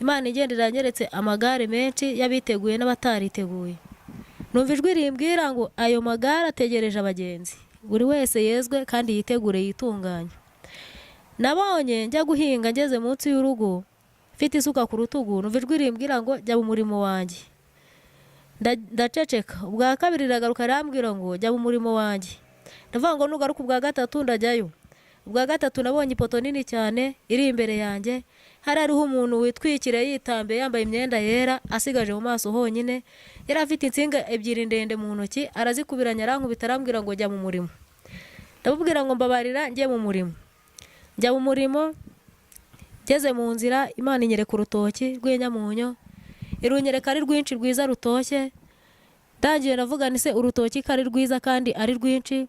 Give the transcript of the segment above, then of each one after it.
Imana igenda iranyeretse amagare menshi y'abiteguye n'abatariteguye. Numva ijwi rimbwira ngo ayo magare ategereje abagenzi, buri wese yezwe kandi yitegure yitunganye. Nabonye njya guhinga ngeze munsi y'urugo mfite isuka ku rutugu, numva ijwi rimbwira ngo jya mu murimo wanjye. Ndaceceka. Ubwa kabiri riragaruka rambwira ngo jya mu murimo wanjye. Ndavuga ngo nugaruka ubwa gatatu ndajyayo. Ubwa gatatu nabonye ipoto nini cyane iri imbere yanjye, hari hariho umuntu witwikiriye yitambe yambaye imyenda yera asigaje mu maso honyine, yari afite insinga ebyiri ndende mu ntoki, arazikubiranya arankubita arambwira ngo jya mu murimo. Ndamubwira ngo mbabarira njye mu murimo. Njya mu murimo, ngeze mu nzira Imana inyereka urutoki rw'inyamunyo, irunyereka ari rwinshi rwiza rutoshye. Ndangiye navuga nti se urutoki kari rwiza kandi ari rwinshi.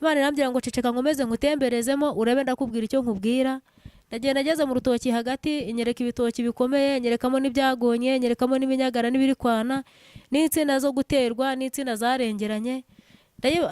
Imana irambwira ngo ceceka nkomeze ngutemberezemo urebe ndakubwira icyo nkubwira. Ndagenda ngeze mu rutoki hagati, inyereka ibitoki bikomeye, nyerekamo n'ibyagonye, nyerekamo n'iminyagara n'ibiri kwana, n'insina zo guterwa, n'insina zarengeranye.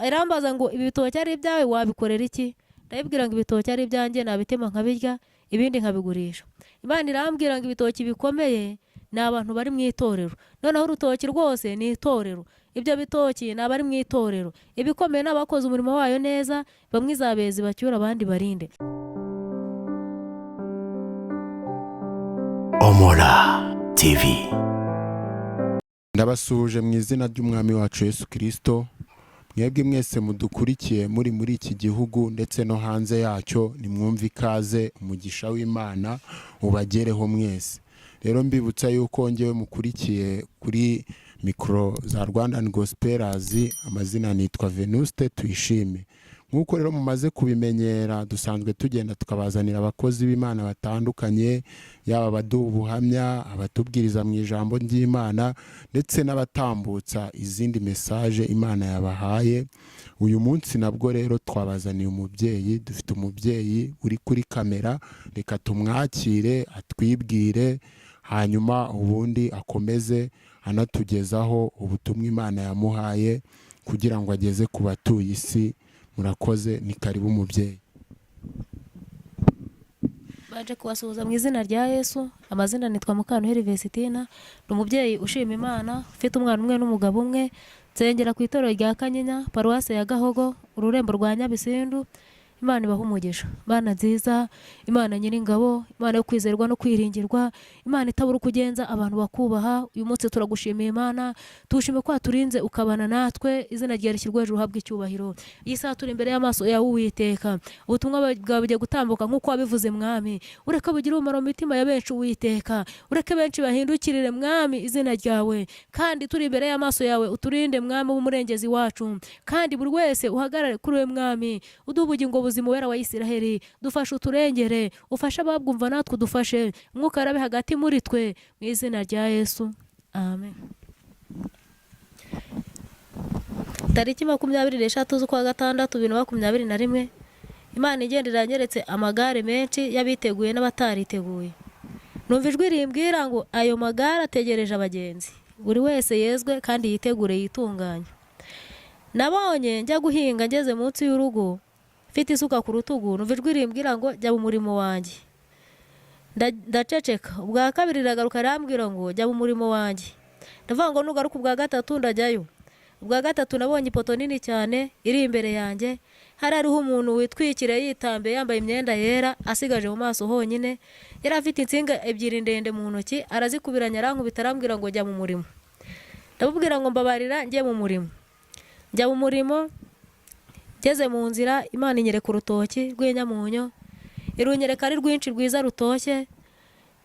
Irambaza ngo ibi bitoki ari ibyawe wabikorera iki? Ndabibwira ngo ibitoki ari ibyanjye nabitema nkabirya, ibindi nkabigurisha. Imana irambwira ngo ibitoki bikomeye ni abantu bari mu itorero, noneho urutoki rwose ni itorero. Ibyo bitoki ni abari mu itorero, ibikomeye n'abakoze umurimo wayo neza, bamwe izabeza bacyura abandi barinde. Omora TV. Ndabasuje mu izina ry'umwami wacu Yesu Kristo. Mwebwe mwese mudukurikiye muri iki gihugu ndetse no hanze yacyo, nimwumve ikaze, umugisha w'Imana ubagereho mwese. Rero mbibutsa yuko ngewe mukurikiye kuri mikro za Rwandan Gospelers, amazina nitwa Venuste Tuyishime. Nkuko rero mumaze kubimenyera, dusanzwe tugenda tukabazanira abakozi b'Imana batandukanye, yaba abaduha ubuhamya, abatubwiriza mu ijambo ry'Imana, ndetse n'abatambutsa izindi message Imana yabahaye. Uyu munsi nabwo rero twabazaniye umubyeyi, dufite umubyeyi uri kuri kamera, reka tumwakire atwibwire, hanyuma ubundi akomeze anatugezaho ubutumwa Imana yamuhaye kugira ngo ageze ku batuye isi. Murakoze, ni karibu umubyeyi. Baje kubasuhuza mu izina rya Yesu. Amazina nitwa Mukantuheri Vestina, ni umubyeyi ushima Imana, ufite umwana umwe n'umugabo umwe, nsengera ku itorero rya Kanyinya, paruwase ya Gahogo, ururembo rwa Nyabisindu. Imana ibaha umugisha, Imana nziza, Imana nyiringabo, Imana yo kwizerwa no kwiringirwa, Imana itabura kugenza abantu bakubaha. Uyu munsi turagushimiye Imana, tushime kwa turinze ukabana natwe, izina ryawe rishyirwe hejuru uhabwe icyubahiro. Iyi saha turi imbere y'amaso yawe Uwiteka, ubutumwa bwawe bugiye gutambuka nk'uko wabivuze Mwami, ureke bugire umumaro mu mitima ya benshi Uwiteka, ureke benshi bahindukirire Mwami izina ryawe, kandi turi imbere y'amaso yawe uturinde Mwami w'umurengezi wacu, kandi buri wese uhagarare kuri we Mwami, uduhe ubugingo buzima wera wa Isiraheli, dufashe uturengere, ufashe ababwumva natwe udufashe, Mwuka arabe hagati muri twe, mu izina rya Yesu, amen. Tariki 23 z'ukwa gatandatu 2021, Imana igenda iranyeretse amagare menshi y'abiteguye n'abatariteguye. Numva ijwi rimbwira ngo ayo magare ategereje abagenzi, buri wese yezwe kandi yitegure yitunganye. Nabonye njya guhinga ngeze munsi y'urugo mfite isuka ku rutugu, numva ijwi rimbwira ngo jya mu murimo wanjye. Ndaceceka. Ubwa kabiri riragaruka rambwira ngo jya mu murimo wanjye. Ndavuga ngo nugaruka ubwa gatatu ndajyayo. Ubwa gatatu nabonye ipoto nini cyane iri imbere yanjye, hari hariho umuntu witwikiriye yitambe yambaye imyenda yera asigaje mu maso honyine, yari afite insinga ebyiri ndende mu ntoki, arazikubiranya arankubita arambwira ngo jya mu murimo. Ndamubwira ngo mbabarira njye mu murimo. Njya mu murimo, ngeze mu nzira Imana inyereka urutoki rw'inyamunyo, irunyereka ari rwinshi rwiza rutoshye.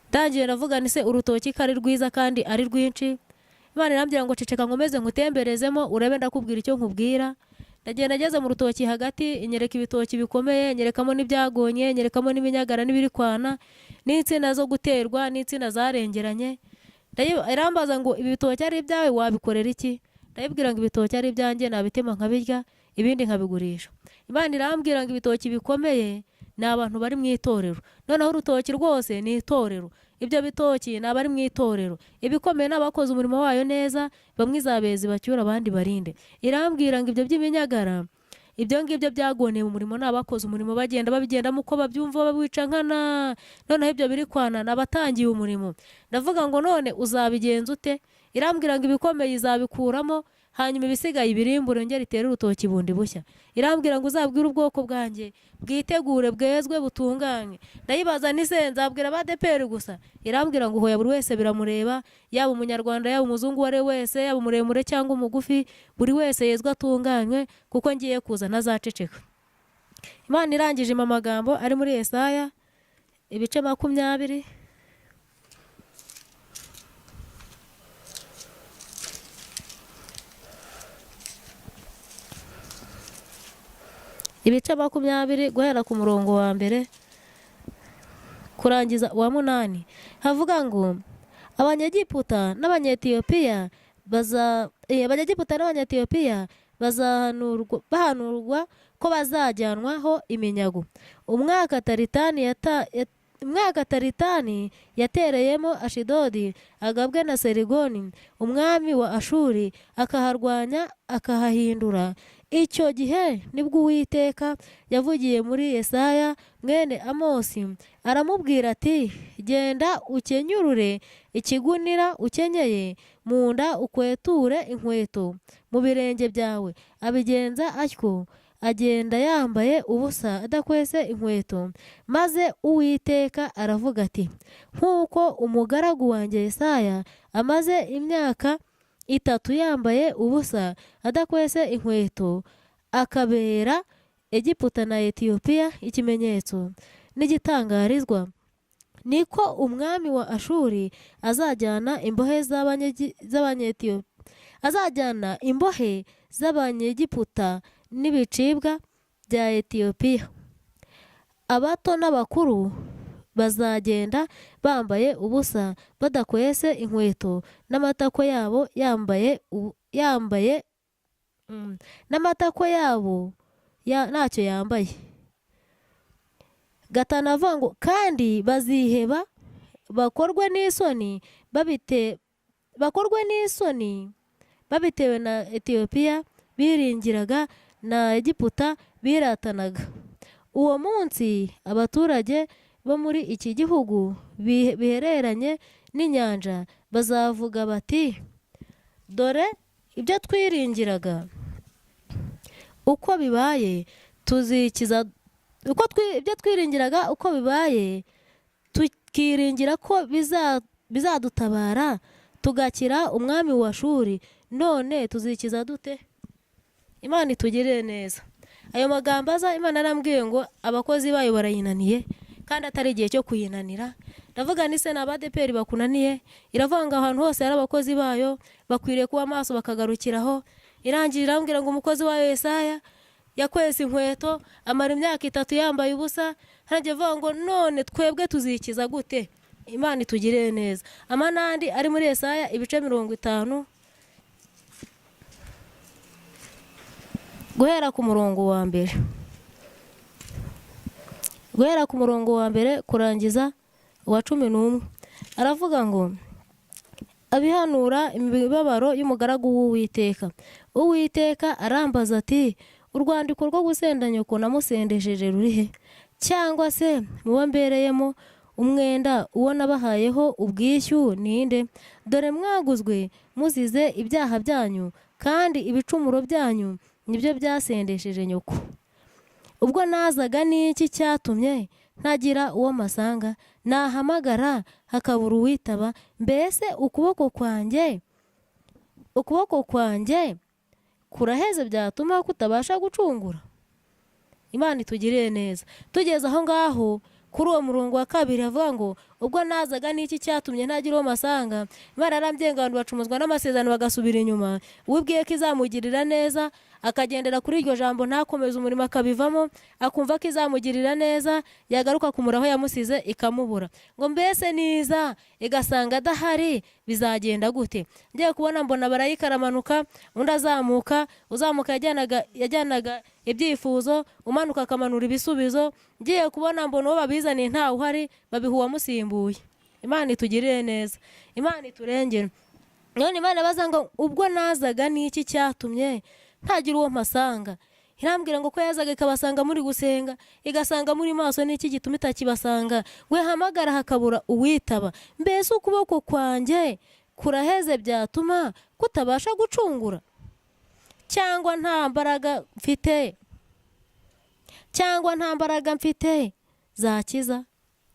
Ndangiye navuga nti se urutoki kari rwiza kandi ari rwinshi. Imana irambwira ngo ceceka nkomeze ngutemberezemo urebe ndakubwira icyo nkubwira. Ndagenda ngeze mu rutoki hagati, inyereka ibitoki bikomeye, nyerekamo n'ibyagonye, nyerekamo n'iminyagara n'ibiri kwana, n'insina zo guterwa, n'insina zarengeranye. Irambaza ngo ibi bitoki ari ibyawe wabikorera iki? Ndabibwira ngo ibitoki ari ibyanjye nabitema nkabirya, ibindi nkabigurisha. Imana irambwira ngo ibitoki bikomeye ni abantu bari mu itorero, noneho urutoki rwose ni itorero. Ibyo bitoki ni abari mu itorero, ibikomeye n'abakoze umurimo wayo neza, bamwe izabeza bacyura abandi barinde. Irambwira ngo ibyo by'iminyagara ibyo ngibyo byagoneye mu murimo, n'abakoze umurimo bagenda babigendamo uko babyumva babica nkana, noneho ibyo biri kwanana abatangiye umurimo. Ndavuga ngo none uzabigenza ute? Irambwira ngo ibikomeye izabikuramo, hanyuma ibisigaye ibirimbure ngera itere urutoki bundi bushya. Irambwira ngo uzabwire ubwoko bwanjye bwitegure bwezwe butunganye. Ndayibaza nise nzabwira abadeperi gusa? Irambwira ngo hoya buri wese biramureba, yaba umunyarwanda yaba umuzungu wari wese, yaba muremure cyangwa umugufi, buri wese yezwe atunganywe, kuko ngiye kuza ntazaceceka. Imana irangije amagambo ari muri Yesaya ibice 20. Ibice 20 guhera ku murongo wa mbere kurangiza uwa 8 havuga ngo Abanyegiputa n'Abanyetiyopiya bahanurwa ko bazajyanwaho iminyago. Umwaka Taritani yatereyemo Ashidodi agabwe na Serigoni umwami wa Ashuri, akaharwanya akahahindura. Icyo gihe nibwo Uwiteka yavugiye muri Yesaya mwene Amosi, aramubwira ati, genda ukenyurure ikigunira ukenyeye, mu nda ukweture inkweto mu birenge byawe. Abigenza atyo, agenda yambaye ubusa adakwese inkweto. Maze Uwiteka aravuga ati, nk'uko umugaragu wanjye Yesaya amaze imyaka 3 yambaye ubusa adakwese inkweto, akabera Egiputa na Etiyopiya ikimenyetso n'igitangarizwa, niko umwami wa Ashuri azajyana imbohe z'Abanyegiputa n'ibicibwa bya Etiyopiya. Abato n'abakuru bazagenda bambaye ubusa badakwese inkweto, n'amatako yabo n'amatako yabo ntacyo yambaye. Gatanavuga ngo kandi baziheba bakorwe n'isoni babitewe na Etiyopiya biringiraga na Egiputa biratanaga. Uwo munsi abaturage bo muri iki gihugu bihereranye n'inyanja bazavuga bati, dore ibyo twiringiraga uko bibaye tukiringira ko bizadutabara tugakira umwami wa Ashuri, none tuzikiza dute? Imana itugirire neza. Ayo magambo aza Imana arambwiye ngo abakozi bayo barayinaniye, kandi atari igihe cyo kuyinanira. Ndavuga nise n'abadeperi bakunaniye, iravuga ngo ahantu hose hari abakozi bayo bakwiriye kuba maso bakagarukiraho. Irangira irambwira ngo umukozi wayo Yesaya yakwese inkweto amara imyaka 3 yambaye ubusa. Haragiye vuga ngo none twebwe tuzikiza gute? Imana itugirire neza. Amanandi ari muri Yesaya ibice 50 guhera ku murongo wa mbere kurangiza uwa 11. Aravuga ngo abihanura imibabaro y'umugaragu w'Uwiteka. Uwiteka arambaza ati, urwandiko rwo gusenda nyoko namusendesheje rurihe? Cyangwa se muba mbereyemo umwenda uwo nabahayeho ubwishyu ninde? Dore mwaguzwe muzize ibyaha byanyu, kandi ibicumuro byanyu nibyo byasendesheje nyoko. Ubwo nazaga n'iki cyatumye ntagira uwo masanga? Nahamagara hakabura uwitaba. Mbese ukuboko kwanjye kuraheze byatuma kutabasha gucungura? Imana itugirire neza. Tugeze aho ngaho kuri uwo murongo wa 2 avuga ngo ubwo nazaga n'iki cyatumye ntagira uwo masanga. Imana arambyenga abantu bacumuzwa n'amasezerano bagasubira inyuma. Wibwiye ko izamugirira neza, akagendera kuri iryo jambo ntakomeza umurimo akabivamo, akumva ko izamugirira neza, yagaruka kumuraho yamusize ikamubura. Ngo mbese niza igasanga adahari bizagenda gute? Ngiye kubona mbona barayika aramanuka, undi azamuka, uzamuka yajyanaga ibyifuzo, umanuka akamanura ibisubizo. Ngiye kubona mbona uwo babizaniye ntawe uhari, babiha uwamusimbuye. Imana itugirire neza, Imana iturengere. None Imana baza ngo ubwo nazaga n'iki cyatumye ntagira uwo mpasanga? irambwira ngo ko yazaga ikabasanga muri gusenga, igasanga muri maso, n'iki gituma itakibasanga? We hamagara hakabura uwitaba. Mbese ukuboko kwanjye kuraheze byatuma kutabasha gucungura? Cyangwa nta mbaraga mfite? Cyangwa nta mbaraga mfite zakiza?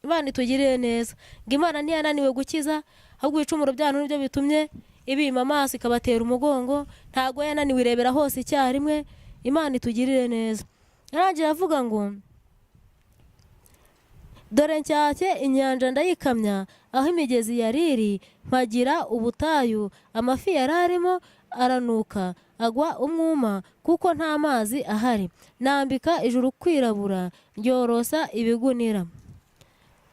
Imana itugirire neza. Ngo Imana ntiyananiwe gukiza, ahubwo ibicumuro byanyu nibyo bitumye ibima amaso ikabatera umugongo. Ntago yananiwe irebera hose icyarimwe. Imana itugirire neza. Arangira avuga ngo dore ncyashye inyanja ndayikamya, aho imigezi yari iri mpagira ubutayu. Amafi yari arimo aranuka agwa umwuma, kuko nta mazi ahari. Nambika ijuru kwirabura, ryorosa ibigunira.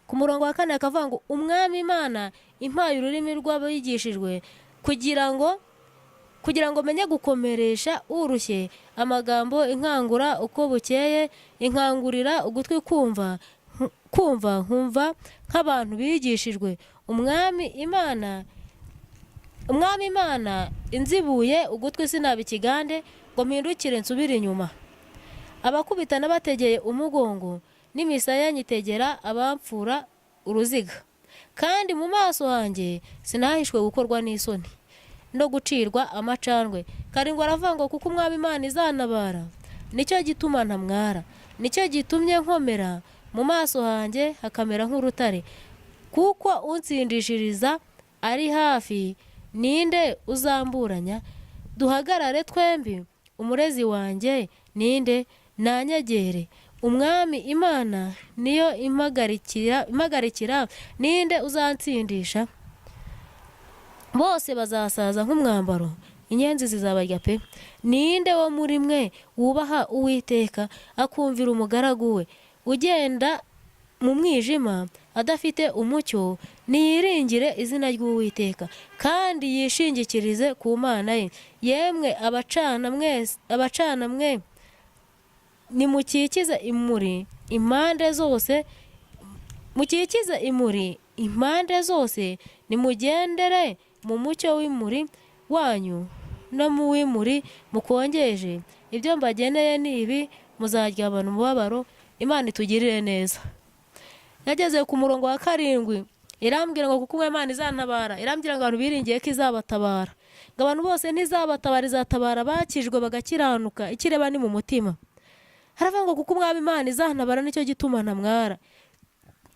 Ku murongo wa 4 akavuga ngo umwami Imana impaye ururimi rw'abigishijwe, kugira ngo menye gukomeresha urushye. Amagambo inkangura uko bukeye, inkangurira ugutwi kumva nkumva nk'abantu bigishijwe. Umwami Imana inzibuye ugutwi sinaba ikigande, ngo mpindukire nsubire inyuma. Abakubita n'abategeye umugongo, n'imisaya nyitegera abamfura uruziga. Kandi mu maso hanjye sinahishwe gukorwa n'isoni no gucirwa amacandwe. Karindwi aravuga ngo kuko umwami Imana izantabara, nicyo gituma ntamwara. Nicyo gitumye nkomera, mu maso hanjye hakamera nk'urutare. Kuko unsindishiriza ari hafi, ninde uzamburanya? Duhagarare twembi, umurezi wanjye ninde nanyegere? Umwami Imana niyo impagarikira, ninde uzansindisha? Bose bazasaza nk'umwambaro, inyenzi zizabarya pe. Ninde wo muri mwe wubaha Uwiteka, akumvira umugaragu we? Ugenda mu mwijima adafite umucyo, niyiringire izina ry'Uwiteka, kandi yishingikirize ku Mana ye. Yemwe abacana mwe nimukikize imuri impande zose, nimugendere mu mucyo w'imuri wanyu no mu w'imuri mukongeje. Ibyo mbageneye ni ibi, muzaryamana umubabaro. Imana itugirire neza. Nageze ku murongo wa 7, irambwira ngo kuko Imana izantabara, irambwira ngo abantu biringiye ko izabatabara. Ngo abantu bose ntizabatabara, izatabara bakijwe bagakiranuka, ikireba ni mu mutima. Haravuga ngo kuko umwami Imana izantabara, nicyo gituma ntamwara.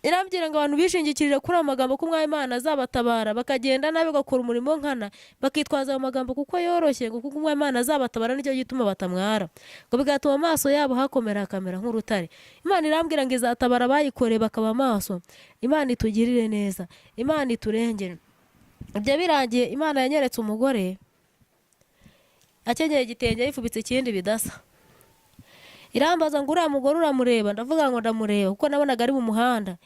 Irambwira ngo abantu bishingikirije kuri amagambo ko umwami Imana azabatabara, bakagenda nabi bagakora umurimo nkana, bakitwaza ayo magambo kuko yoroshye, ngo kuko umwami Imana azabatabara nicyo gituma batamwara, ngo bigatuma amaso yabo hakomera hakamera nk'urutare. Imana irambwira ngo izatabara abayikoreye bakaba amaso. Imana itugirire neza, Imana iturengere. Ibyo birangiye, Imana yanyeretse umugore akenyeye igitenge yifubitse ikindi bidasa. Irambaza ngo uriya mugore uramureba? Ndavuga ngo ndamureba kuko nabonaga ari mu muhanda.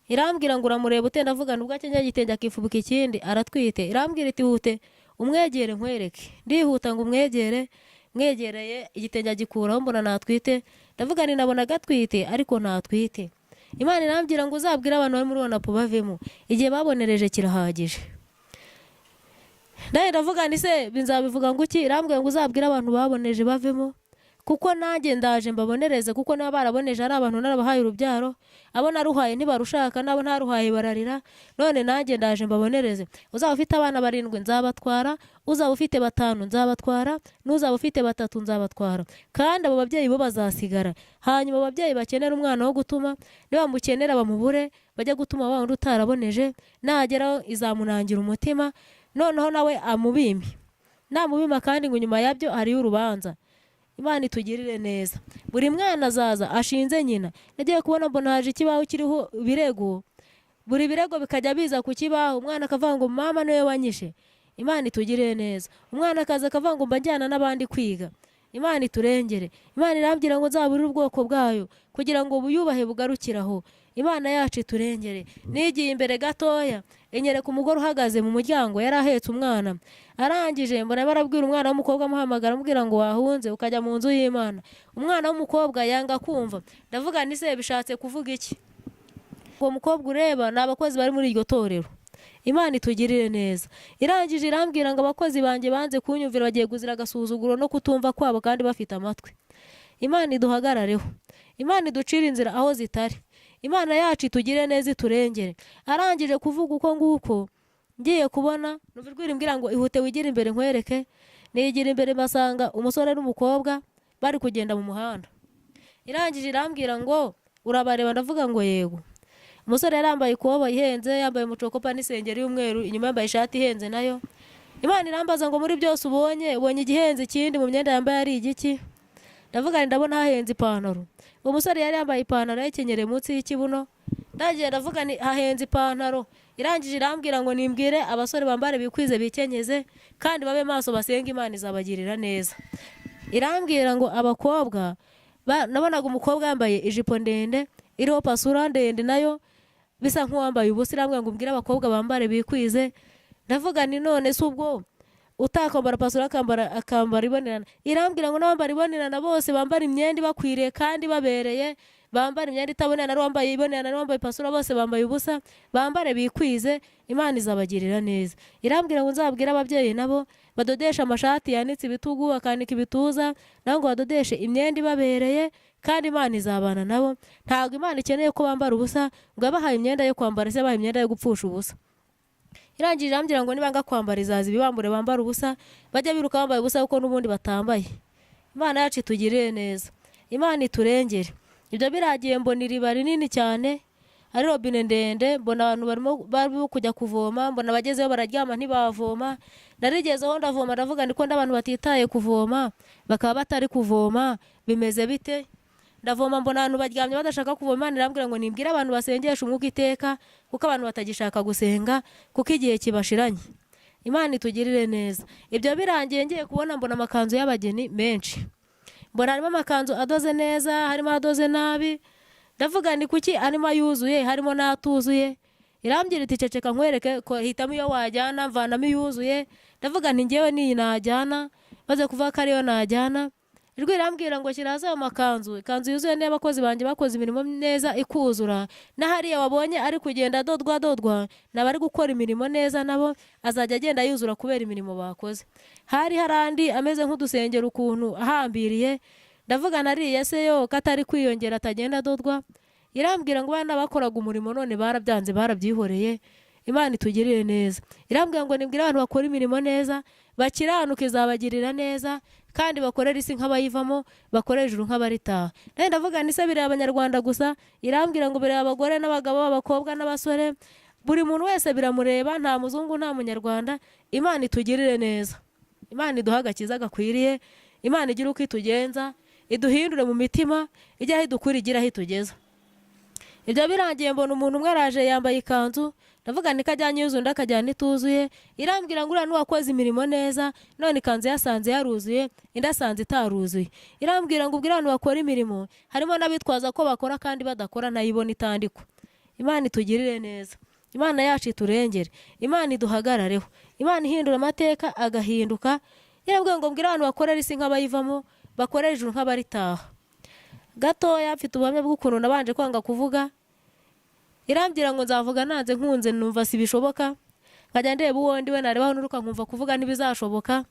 Irambwira ngo uramureba ute? Ndavuga nubwo akenyeye igitenge akifubika ikindi aratwite. Irambwira iti hute umwegere nkwereke. Ndihuta ngo mwegereye igitenge agikuraho, mbona natwite. Ndavuga ni nabona gatwite ariko natwite. Imana irambwira ngo uzabwire abantu bari muri Onapo bavemo, igihe babonereje kirahagije. Ndavuga ni se binzabivuga ngo iki? Irambwira ngo uzabwire abantu baboneje bavemo, kuko nanjye ndaje mbabonereze, kuko naba baraboneje ari abantu narabahaye urubyaro, abo naruhaye ntibarushaka, nabo ntaruhaye bararira, none nanjye ndaje mbabonereze. Uzaba ufite abana 7 nzabatwara, uzaba ufite 5 nzabatwara, n'uzaba ufite 3 nzabatwara, kandi abo babyeyi bo bazasigara. Hanyuma ababyeyi bakenera umwana wo gutuma, niba mukenera bamubure, bajya gutuma wa wundi utaraboneje, nageraho izamunangira umutima, noneho nawe amubimbi. Namubima kandi ngo nyuma yabyo hariyo urubanza. Imana itugirire neza. Buri mwana azaza ashinze nyina. Nagiye kubona mbona haje ikibaho kiriho birego, buri birego bikajya biza ku kibaho. Umwana akavuga ngo mama niwe wanyishe. Imana itugirire neza. Umwana akaza akavuga ngo mbajyana n'abandi kwiga. Imana iturengere. Imana irambwira ngo nzaburire ubwoko bwayo kugira ngo buyubahe bugarukiraho. Imana yacu iturengere. Nigiye imbere gatoya, enyereka umugore uhagaze mu muryango yari ahetse umwana. Arangije mbona barabwira umwana w'umukobwa amuhamagara amubwira ngo wahunze ukajya mu nzu y'Imana. Umwana w'umukobwa yanga kumva. Ndavuga ni se bishatse kuvuga iki? Uwo mukobwa ureba ni abakozi bari muri iryo torero. Imana itugirire neza. Irangije irambwira ngo abakozi banjye banze kunyumvira, bagiye guzira agasuzuguro no kutumva kwabo kandi bafite amatwi. Imana iduhagarareho, Imana iducira inzira aho zitari, Imana yacu itugire neza iturengere. Arangije kuvuga uko nguko, ngiye kubona numva ijwi rimbwira ngo ihute wigire imbere nkwereke. Nigira imbere masanga umusore n'umukobwa bari kugenda mu muhanda. Irangije irambwira ngo urabareba, ndavuga ngo yego. Umusore yarambaye ikoboyi ihenze, yambaye umucokopa n'isengeri y'umweru, inyuma yambaye ishati ihenze nayo. Imana irambaza ngo muri byose ubonye igihenze ikindi mu myenda yambaye ari igiki? Ndavuga nti ndabona hahenze ipantaro. Uwo musore yari yambaye ipantaro yakenyereye munsi y'ikibuno. Ndagiye ndavuga ni hahenze ipantaro. Irangije irambwira ngo nimbwire abasore bambare bikwize bikenyeze kandi babe maso basenga Imana izabagirira neza. Irambwira ngo abakobwa nabonaga umukobwa yambaye ijipo ndende iriho pasura ndende nayo bisa nk'uwambaye ubusa. Irambwira ngo mbwire abakobwa bambare bikwize. Ndavuga ni none se ubwo utakwambara pasura akambara ibonerana? Irambwira ngo n'abambara ibonerana bose bambara imyenda ibakwiriye kandi babereye, bambara imyenda itabonera, n'uwambaye ibonerana n'uwambaye pasura bose bambaye ubusa, bambare bikwize, Imana izabagirira neza. Irambwira ngo nzabwire ababyeyi nabo badodesha amashati yanitse ibitugu akanika ibituza, nabo ngo badodeshe imyenda ibabereye kandi Imana izabana nabo. Ntabwo Imana ikeneye ko bambara ubusa, ngo abahaye imyenda yo kwambara se abahaye imyenda yo gupfusha ubusa. Irangije irambwira ngo nibanga kwambara izazi bibambure bambara ubusa, bajya biruka bambaye ubusa kuko n'ubundi batambaye. Imana yacu itugirire neza, Imana iturengere. Ibyo biragiye mbona iriba rinini cyane, ari robine ndende, mbona abantu barimo kujya kuvoma, mbona abagezeyo bararyama ntibavoma. Narigezeho ndavoma, ndavuga ndiko ndabantu batitaye kuvoma bakaba batari kuvoma, bimeze bite? Ndavoma mbona abantu baryamye badashaka kuvoma. Imana irambwira ngo nimbwire abantu basengesha umwuka iteka kuko abantu batagishaka gusenga kuko igihe kibashiranye. Imana itugirire neza. Ibyo birangiye ngiye kubona mbona amakanzu y'abageni menshi, mbona harimo amakanzu adoze neza, harimo adoze nabi. Ndavuga ni kuki harimo yuzuye harimo n'atuzuye? Irambwira iti ceceka nkwereke ko hitamo iyo wajyana, mvanamo yuzuye. Ndavuga nti ngewe niyi najyana, maze kuvuga ko ariyo najyana. Ijwi irambwira ngo kiraza ayo makanzu, ikanzu yuzuye n'abakozi banjye bakoze imirimo neza ikuzura, na hariya wabonye ari kugenda dodwa nabari gukora imirimo neza nabo azajya agenda yuzura kubera imirimo bakoze. Hari harandi ameze nk'udusengero ukuntu ahambiriye. Ndavuga nariye se yo katari kwiyongera atagenda dodwa. Irambwira ngo bana bakoraga umurimo none barabyanze barabyihoreye. Imana itugirire neza. Irambwira ngo nibwira abantu bakora imirimo neza, bakiranuka izabagirira neza kandi bakorera isi nk'abayivamo, bakorera ijuru nk'abaritaha. Nawe ndavuga ni se bireba abanyarwanda gusa? Irambwira ngo bireba abagore n'abagabo, abakobwa n'abasore, buri muntu wese biramureba, nta muzungu nta munyarwanda. Imana itugirire neza, Imana iduha agakiza gakwiriye, Imana igira uko itugenza, iduhindure mu mitima, ijya aho idukura igira aho itugeza. Ibyo birangiye mbona umuntu umwe araje yambaye ikanzu. Ndavuga ni kajyanye yuzuye undi akajyana ituzuye. Irambwira ngo uriya n'uwakoze imirimo neza, none ikanzu yasanze yaruzuye, indi asanze itaruzuye. Irambwira ngo ubwire abantu bakora imirimo, harimo n'abitwaza ko bakora kandi badakora ntayibona itandikwa. Imana itugirire neza, Imana yacu iturengere, Imana iduhagarareho, Imana ihindura amateka agahinduka. Irambwira ngo mbwire abantu bakorera isi nk'abayivamo, bakorera ijuru nk'abaritaha. Gatoya mfite ubuhamya bw'ukuntu nabanje kwanga kuvuga. Irambwira ngo nzavuga nanze nkunze, numva si bishoboka. Nkajya ndeba uwo ndiwe narebaho nuruka nkumva kuvuga ntibizashoboka.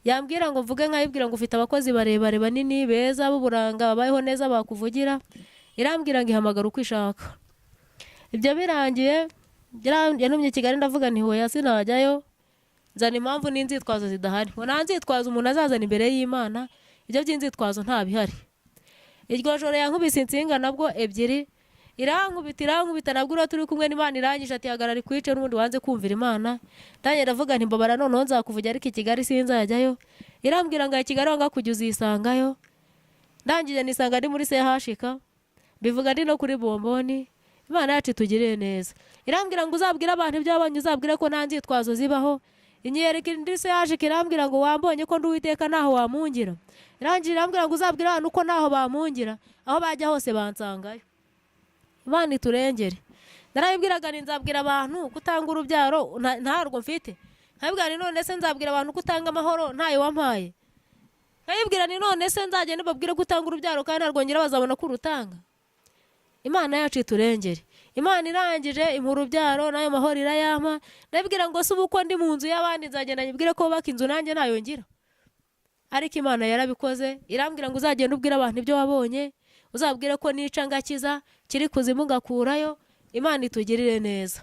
Yambwira ngo mvuge nkayibwira ngo ufite abakozi barebare banini beza b'uburanga babayeho neza bakuvugira. Irambwira ngo ihamagara uko ishaka. Ibyo birangiye yanumye Kigali, ndavuga nti hoya sinajyayo, nzana impamvu n'inzitwazo zidahari. Ngo nanzitwaza umuntu azazana imbere y'Imana, ibyo by'inzitwazo nta bihari. Iryo joro yankubise insinga nabwo ebyiri. Irankubita nabwo ura turi kumwe n'Imana irangije ati hagarara ikwice n'ubundi wanze kumvira Imana. Ndanye ndavuga nti mbabara noneho nzakuvugira ariko i Kigali sinzajyayo. Irambwira ngo i Kigali wanga kujya uzisangayo. Ndangije nisanga ndi muri CHK, bivuga ndi no kuri bomboni. Imana yacu itugirire neza. Irambwira ngo uzabwire abantu ibyo wabonye, uzabwire ko nta nzitwazo zibaho. Inyereka ndi CHK irambwira ngo wambonye ko ndi Uwiteka naho wamungira. Irangije irambwira ngo uzabwire abantu uko naho bamungira, aho bajya hose bansangayo. Imana iturengere. Narabibwiraga ni nzabwira abantu kutanga urubyaro ntarwo mfite. Nkabibwira ni none se nzabwira abantu kutanga amahoro ntayo wampaye. Nkabibwira ni none se nzagenda babwire kutanga urubyaro kandi narwongera bazabona ko urutanga. Imana yacu iturengere. Imana irangije urubyaro nayo mahoro irayama. Nabibwira ngo se uko ndi mu nzu y'abandi nzagenda nyibwire ko bubaka inzu nanjye nayo ngira. ariko Imana yarabikoze. Irambwira ngo uzagenda ubwira abantu ibyo wabonye, uzabwire ko nica ngakiza, kiri kuzimu ngakurayo. Imana itugirire neza.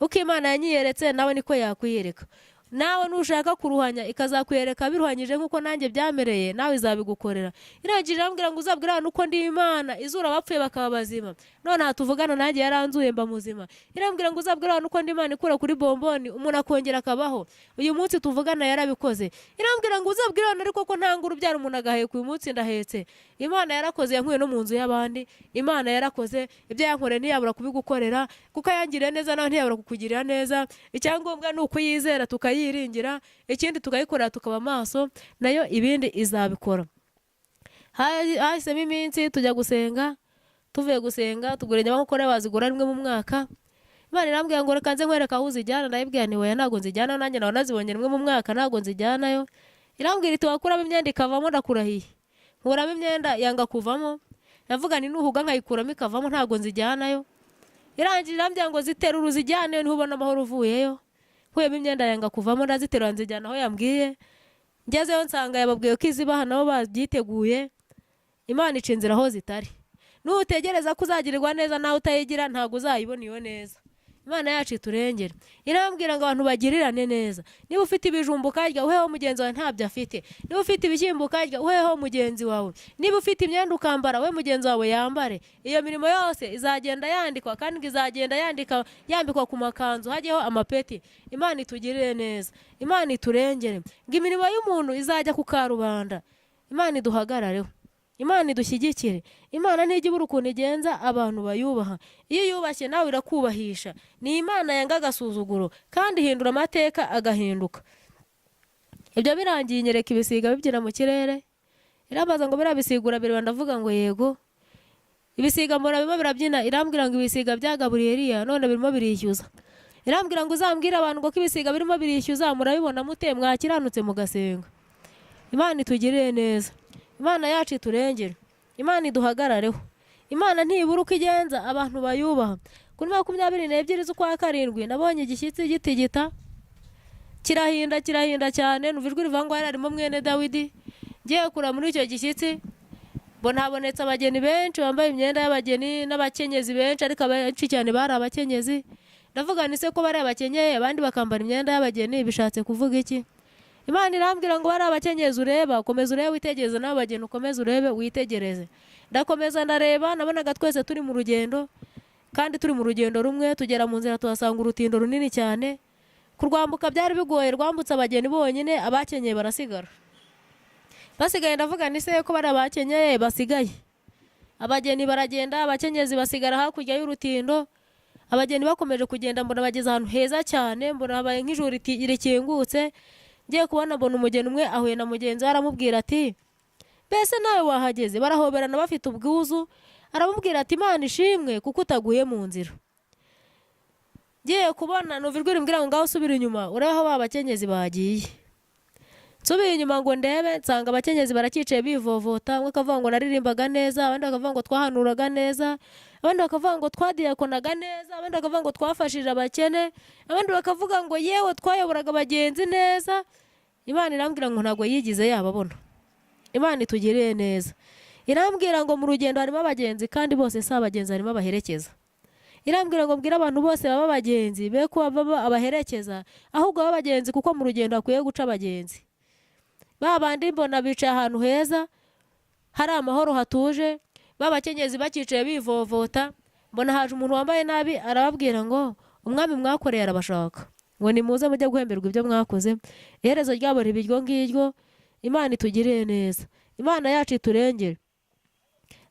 Uko Imana yanyiyeretse nawe niko yakwiyereka. Nawe nushaka kuruhanya ikazakwereka biruhanyije nkuko nanjye byamereye, nawe izabigukorera. Irangije irambwira ngo uzabwira abantu uko ndi Imana, izura abapfuye bakaba bazima. None hatuvugana nanjye yaranzuye mba muzima. Irambwira ngo uzabwira abantu uko ndi Imana ikura kuri bomboni, umuntu akongera akabaho. Uyu munsi tuvugana yarabikoze. Irambwira ngo uzabwira abantu ariko ko ntanga urubyaro umuntu agaheka, uyu munsi ndahetse. Imana yarakoze, yankuye no mu nzu y'abandi. Imana yarakoze, ibyo yankoreye ntiyabura kubigukorera, kuko yangiriye neza nawe ntiyabura kukugirira neza. Icyangombwa ni ukuyizera tukayiringira, ikindi tukayikorera tukaba maso, nayo ibindi izabikora. Hahisemo iminsi tujya gusenga, tuvuye gusenga tugura inyama kuko bazigura rimwe mu mwaka. Imana irambwira ngo reka nze nkwereka aho uzijyana. Ndayibwira nti oya ntabwo nzijyana, nanjye nawe nazibonye rimwe mu mwaka ntabwo nzijyanayo. Irambwira iti wakuramo imyenda ikavamo, ndakurahiye. Nkuramo imyenda yanga kuvamo, ndavuga ni nuhuga nkayikuramo ikavamo, ntabwo nzijyanayo. Irangije irambwira ngo ziterura uzijyane ntubona amahoro uvuyeyo. Nkuyemo imyenda yanga kuvamo, ndaziterura nzijyana aho yambwiye. Ngezeyo nsanga yababwiye ko izibaha nabo babyiteguye. Imana ica inzira aho zitari. Nutegereza ko uzagirirwa neza nawe utayigira ntabwo uzayibona iyo neza. Imana yacu iturengere. Irambwira ngo abantu bagirirane neza. Niba ufite ibijumba ukarya uheho mugenzi wawe ntabyo afite. Niba ufite ibishyimbo ukarya uheho mugenzi wawe. Niba ufite imyenda ukambara we mugenzi wawe yambare. Iyo mirimo yose izagenda yandikwa kandi izagenda yambikwa ku makanzu hajyeho amapeti. Imana itugirire neza. Imana iturengere. Ngo imirimo y'umuntu izajya ku karubanda. Imana iduhagarareho. Imana idushyigikire. Imana ntijya ibura ukuntu igenza abantu bayubaha. Iyo yubashye nawe irakubahisha. Ni Imana yanga agasuzuguro kandi ihindura amateka agahinduka. Ibyo birangiye inyereka ibisiga bibyina mu kirere. Irambaza ngo birabisigura bireba, ndavuga ngo yego. Ibisiga mbona birimo birabyina. Irambwira ngo ibisiga byagaburiye Eliya none birimo birishyuza. Irambwira ngo uzambwira abantu ngo ibisiga birimo birishyuza murabibona mute mwakiranutse mugasenga. Imana itugirire neza. Imana yacu iturengere. Imana iduhagarareho. Imana ntibura uko igenza abantu bayubaha. Kuri 22 z'ukwa karindwi nabonye igishyitsi gitigita. Kirahinda cyane, numva ijwi rivangwa yararimo mwene Dawidi. Ngiye kura muri icyo gishyitsi mbona habonetse abageni benshi bambaye imyenda y'abageni n'abakenyezi benshi, ariko abenshi cyane bari abakenyezi. Ndavuga ni se ko bari abakenyeye abandi bakambara imyenda y'abageni bishatse kuvuga iki? Imana irambwira ngo bari abakenyezi ureba, komeza urebe witegereze, nawe bageni ukomeza urebe witegereze. Ndakomeza ndareba, nabonaga twese turi mu rugendo kandi turi mu rugendo rumwe. Tugera mu nzira tuhasanga urutindo runini cyane. Kurwambuka byari bigoye, rwambutse abageni bonyine, abakenyeye barasigara. Basigaye ndavuga ni se ko bari abakenyeye basigaye. Abageni baragenda, abakenyezi basigara hakurya y'urutindo. Abageni bakomeje kugenda mbona bageze ahantu heza cyane, mbona habaye nk'ijuru rikingutse. Ngiye kubona mbona umugeni umwe ahuye na mugenzi we aramubwira ati mbese nawe wahageze. Barahoberana bafite ubwuzu. Aramubwira ati Imana ishimwe kuko utaguye mu nzira. Ngiye kubona numva ijwi rimbwira ngo ngaho usubira inyuma urebe aho babakenyezi bagiye. Nsubiye inyuma ngo ndebe, nsanga abakenyezi barakicaye bivovota. Umwe akavuga ngo naririmbaga neza, abandi bakavuga ngo twahanuraga neza, abandi bakavuga ngo twadiyakonaga neza, abandi bakavuga ngo twafashije abakene, abandi bakavuga ngo yewe twayoboraga abagenzi neza. Imana irambwira ngo ntabwo yigize yababona. Imana itugirire neza. Irambwira ngo mu rugendo harimo abagenzi kandi bose si abagenzi, harimo abaherekeza. Irambwira ngo mbwira abantu bose baba abagenzi be ko baba abaherekeza, ahubwo baba abagenzi kuko mu rugendo hakwiye guca abagenzi. Babandi mbona bicaye ahantu heza hari amahoro hatuje, babakenyezi bakicaye bivovota. Mbona haje umuntu wambaye nabi arababwira ngo umwami mwakoreye arabashaka, ngo nimuze mujye guhemberwa ibyo mwakoze. Iherezo ryabo ribiryo ngiryo. Imana itugirire neza. Imana yacu iturengere.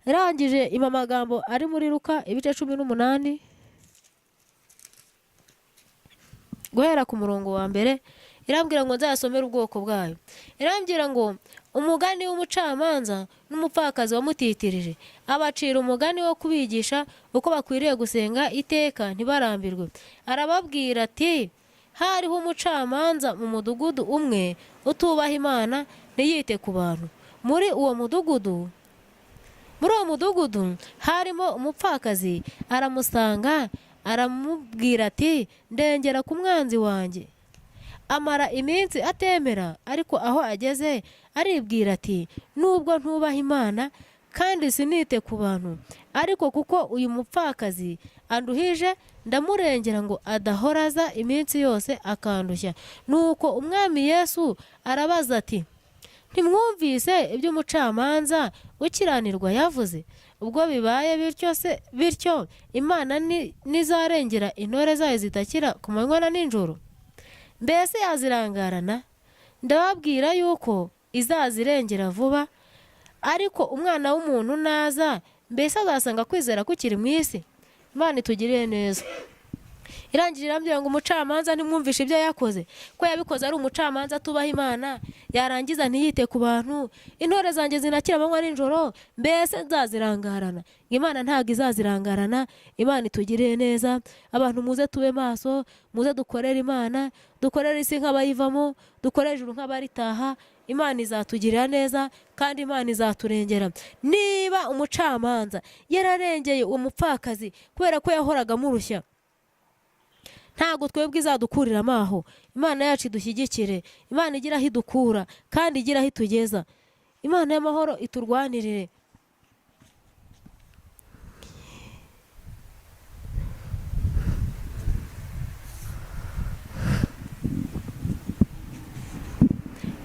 Irangije ima amagambo ari muri Luka ibice 18 guhera ku murongo wa mbere. Irambwira ngo nzasomera ubwoko bwayo. Irambwira ngo umugani w'umucamanza n'umupfakazi wamutitirije abacira umugani wo kubigisha uko bakwiriye gusenga iteka ntibarambirwe. Arababwira ati hariho umucamanza mu mudugudu umwe utubaha Imana ntiyite ku bantu. Muri uwo mudugudu harimo umupfakazi. Aramusanga aramubwira ati ndengera ku mwanzi wanjye. amara iminsi atemera, ariko aho ageze aribwira ati nubwo ntubaha Imana kandi sinite ku bantu, ariko kuko uyu mupfakazi anduhije ndamurengera ngo adahoraza iminsi yose akandushya. Nuko umwami Yesu arabaza ati ntimwumvise ibyo umucamanza ukiranirwa yavuze? Ubwo bibaye bityo Imana nizarengera intore zayo zitakira ku manywa na nijoro? Mbese yazirangarana? Ndababwira yuko izazirengera vuba. Ariko umwana w'umuntu naza, mbese azasanga kwizera kukiri mu isi? Imana itugirire neza. Irangije irambwira ngo umucamanza ntimwumvishe ibyo yakoze, ko yabikoze ari umucamanza atubaha Imana, yarangiza ntiyite ku bantu. Intore zanjye zinakira amanywa nijoro, mbese nzazirangarana? Imana ntabwo izazirangarana. Imana itugirire neza. Abantu muze tube maso, muze dukorere Imana, dukorere isi nk'abayivamo, dukorere ijuru nk'abaritaha. Imana izatugirira neza kandi Imana izaturengera. Niba umucamanza yararengeye uwo mupfakazi kubera ko yahoraga murushya, ntabwo twebwe izadukurira amaho. Imana yacu idushyigikire. Imana igira aho idukura kandi igira aho itugeza. Imana y'amahoro iturwanirire.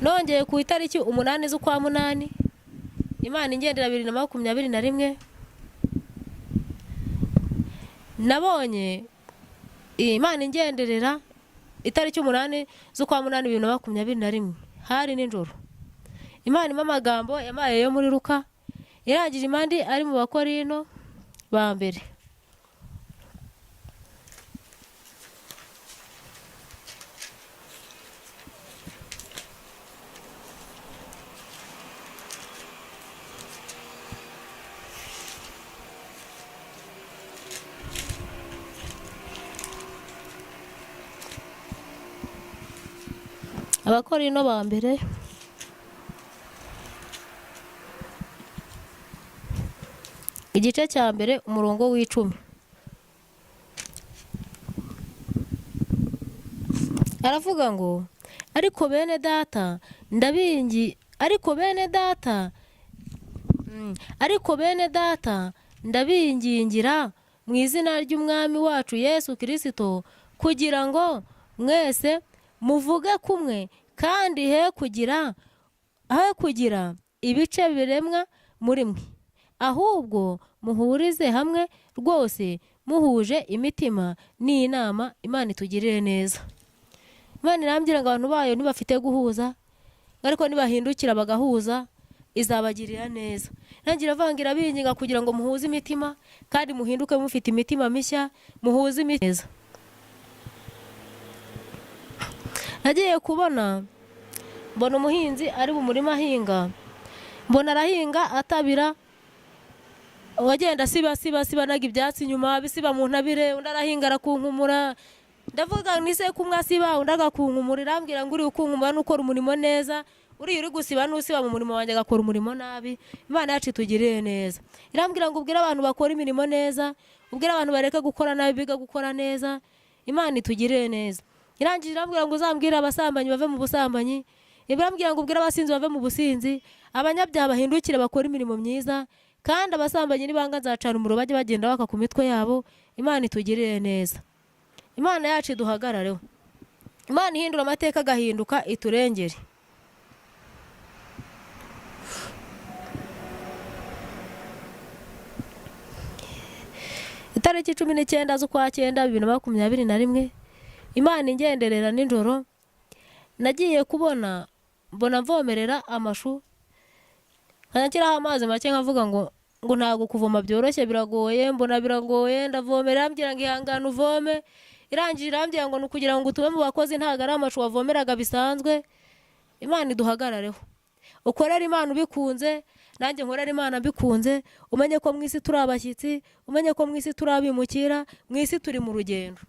Nongeye ku itariki 8 z'ukwa munani, Imana ingendera 2021, nabonye Imana ingenderera itariki 8 z'ukwa munani 2021, hari nijoro. Imana ima amagambo yamaye yo muri Luka, irangije imandi ari mu Bakorino ba mbere. Abakorino ba mbere igice cya mbere umurongo w'10. Aravuga ngo ariko bene data ndabingingira mu izina ry'umwami wacu Yesu Kristo, kugira ngo mwese muvuge kumwe kandi he kugira ibice biremwa muri mwe, ahubwo muhurize hamwe rwose muhuje imitima n'inama. Imana itugirire neza. Imana irambwira ngo abantu bayo ntibafite guhuza, ariko nibahindukira bagahuza izabagirira neza. Nangira avangira binginga kugira ngo muhuze imitima kandi muhinduke mufite imitima mishya, muhuze imitima. Nagiye kubona mbona umuhinzi ari mu murima ahinga, mbona arahinga atabira, wagenda siba naga ibyatsi nyuma bisiba mu ntabire, undi arahinga arakunkumura. Ndavuga nise kumwe asiba undi agakunkumura. Irambwira ngo uri ukunkumura n'ukora umurimo neza, uri gusiba n'usiba mu murimo wanjye agakora umurimo nabi. Imana yacu itugirire neza. Irambwira ngo ubwire abantu bakora imirimo neza, ubwire abantu bareka gukora nabi biga gukora neza. Imana itugirire neza. Irangije irambwira ngo uzambwire abasambanyi bave mu busambanyi, irambwira ngo ubwire abasinzi bave mu businzi, abanyabyaha bahindukire bakora imirimo myiza, kandi abasambanyi nibanga nzacana umuriro bajye bagenda baka ku mitwe yabo. Imana itugirire neza. Imana yacu iduhagarareho. Imana ihindura amateka agahinduka, iturengere. Itariki 19 z'ukwa 9 2021, Imana ingenderera nijoro. Nagiye kubona mbona mvomerera amashu, nkakiraho amazi make nkavuga ngo ntago kuvoma byoroshye, biragoye, mbona biragoye. Ndavomerera ambwira ngo ihangane uvome. Irangije irambwira ngo nukugira ngo utume mu bakozi ntago ari amashu wavomeraga bisanzwe. Imana iduhagarareho. Ukorera Imana ubikunze, nanjye nkorera Imana bikunze. Umenye ko mwisi turi abashyitsi, umenye ko mwisi turi abimukira, mwisi turi mu rugendo.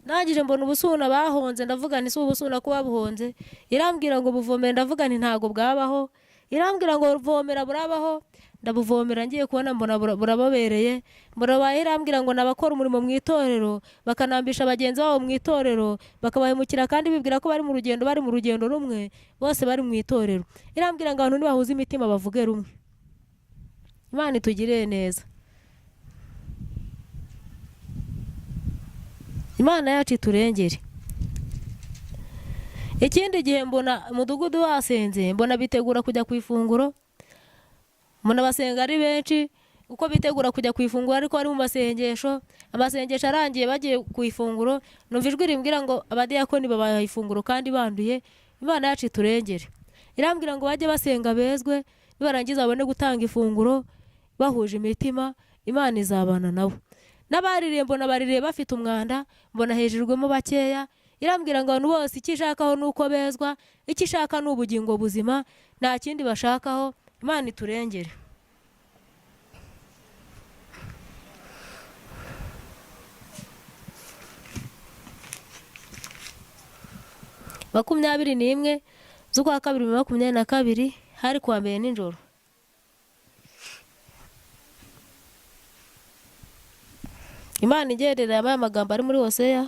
Nagije mbona ubusuna bahonze, ndavuga nti ubusuna kuba buhonze. Irambwira ngo buvomera, ndavuga nti ntago bwabaho. Irambwira ngo vomera burabaho. ndabuvomera ngiye kubona mbona burababereye, burabaye. Irambwira ngo nabakora umurimo mu itorero bakanambisha bagenzi babo mu itorero bakabahemukira kandi bibwira ko bari mu rugendo rumwe, bose bari mu itorero. Irambwira ngo abantu nibahuze imitima bavuge rumwe. Imana itugirire neza. Imana yacu iturengere. Ikindi gihe mbona umudugudu wasenze, mbona bitegura kujya ku ifunguro, mbona basenga ari benshi uko bitegura kujya ku ifunguro, ariko ari mu masengesho. Amasengesho arangiye bagiye ku ifunguro, numva ijwi rimbwira ngo abadiyakoni babaha ifunguro kandi banduye. Imana yacu iturengere. Irambwira ngo bajye basenga bezwe, nibarangiza babone gutanga ifunguro bahuje imitima, Imana izabana nabo. N'abaririye mbona baririye bafite umwanda, mbona hejurwemo bakeya. Irambwira ngo abantu bose icyo ishakaho nuko bezwa, icyo ishaka n'ubugingo buzima, nta kindi bashakaho. Imana iturengere. Makumyabiri n'imwe z'ukwa kabiri 2022 hari kuwa mbere nijoro. Imana igerera aya magambo ari muri Hoseya.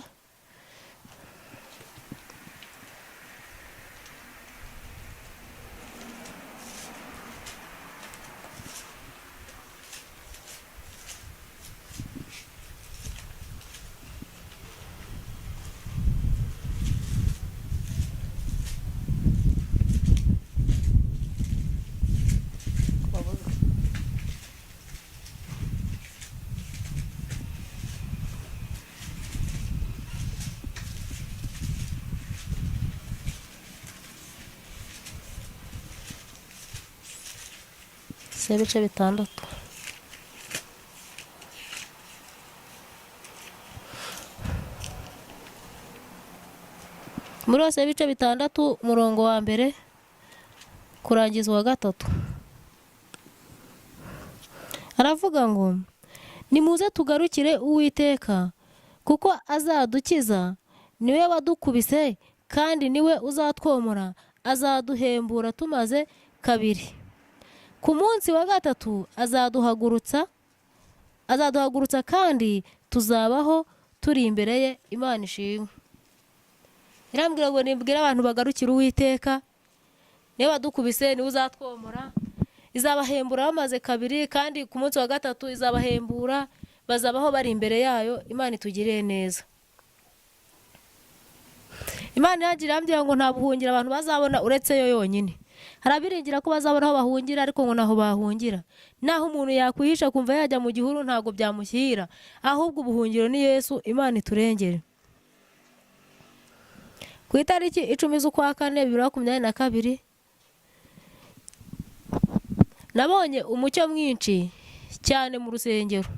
Ibice bitandatu. Muri hose ibice bitandatu, umurongo wa mbere kurangiza wa gatatu. Aravuga ngo nimuze tugarukire Uwiteka kuko azadukiza, niwe wadukubise kandi niwe uzatwomora, azaduhembura tumaze kabiri. Ku munsi wa gatatu azaduhagurutsa kandi tuzabaho turi imbere ye. Imana ishimwe. Irambwira ngo nibwira abantu bagarukira Uwiteka, niwe wadukubise niwe uzatwomora, izabahembura bamaze kabiri, kandi ku munsi wa gatatu izabahembura, bazabaho bari imbere yayo. Imana itugirire neza. Imana yagira irambwira ngo nta buhungiro abantu bazabona uretse yo yonyine. Harabiringira ko bazabona aho bahungira, ariko ngo naho bahungira, naho umuntu yakwihisha kumva yajya mu gihuru ntago byamushyira, ahubwo ubuhungiro ni Yesu. Imana iturengere. Ku itariki 10 z'ukwa kane 2022 nabonye umucyo mwinshi cyane mu rusengero.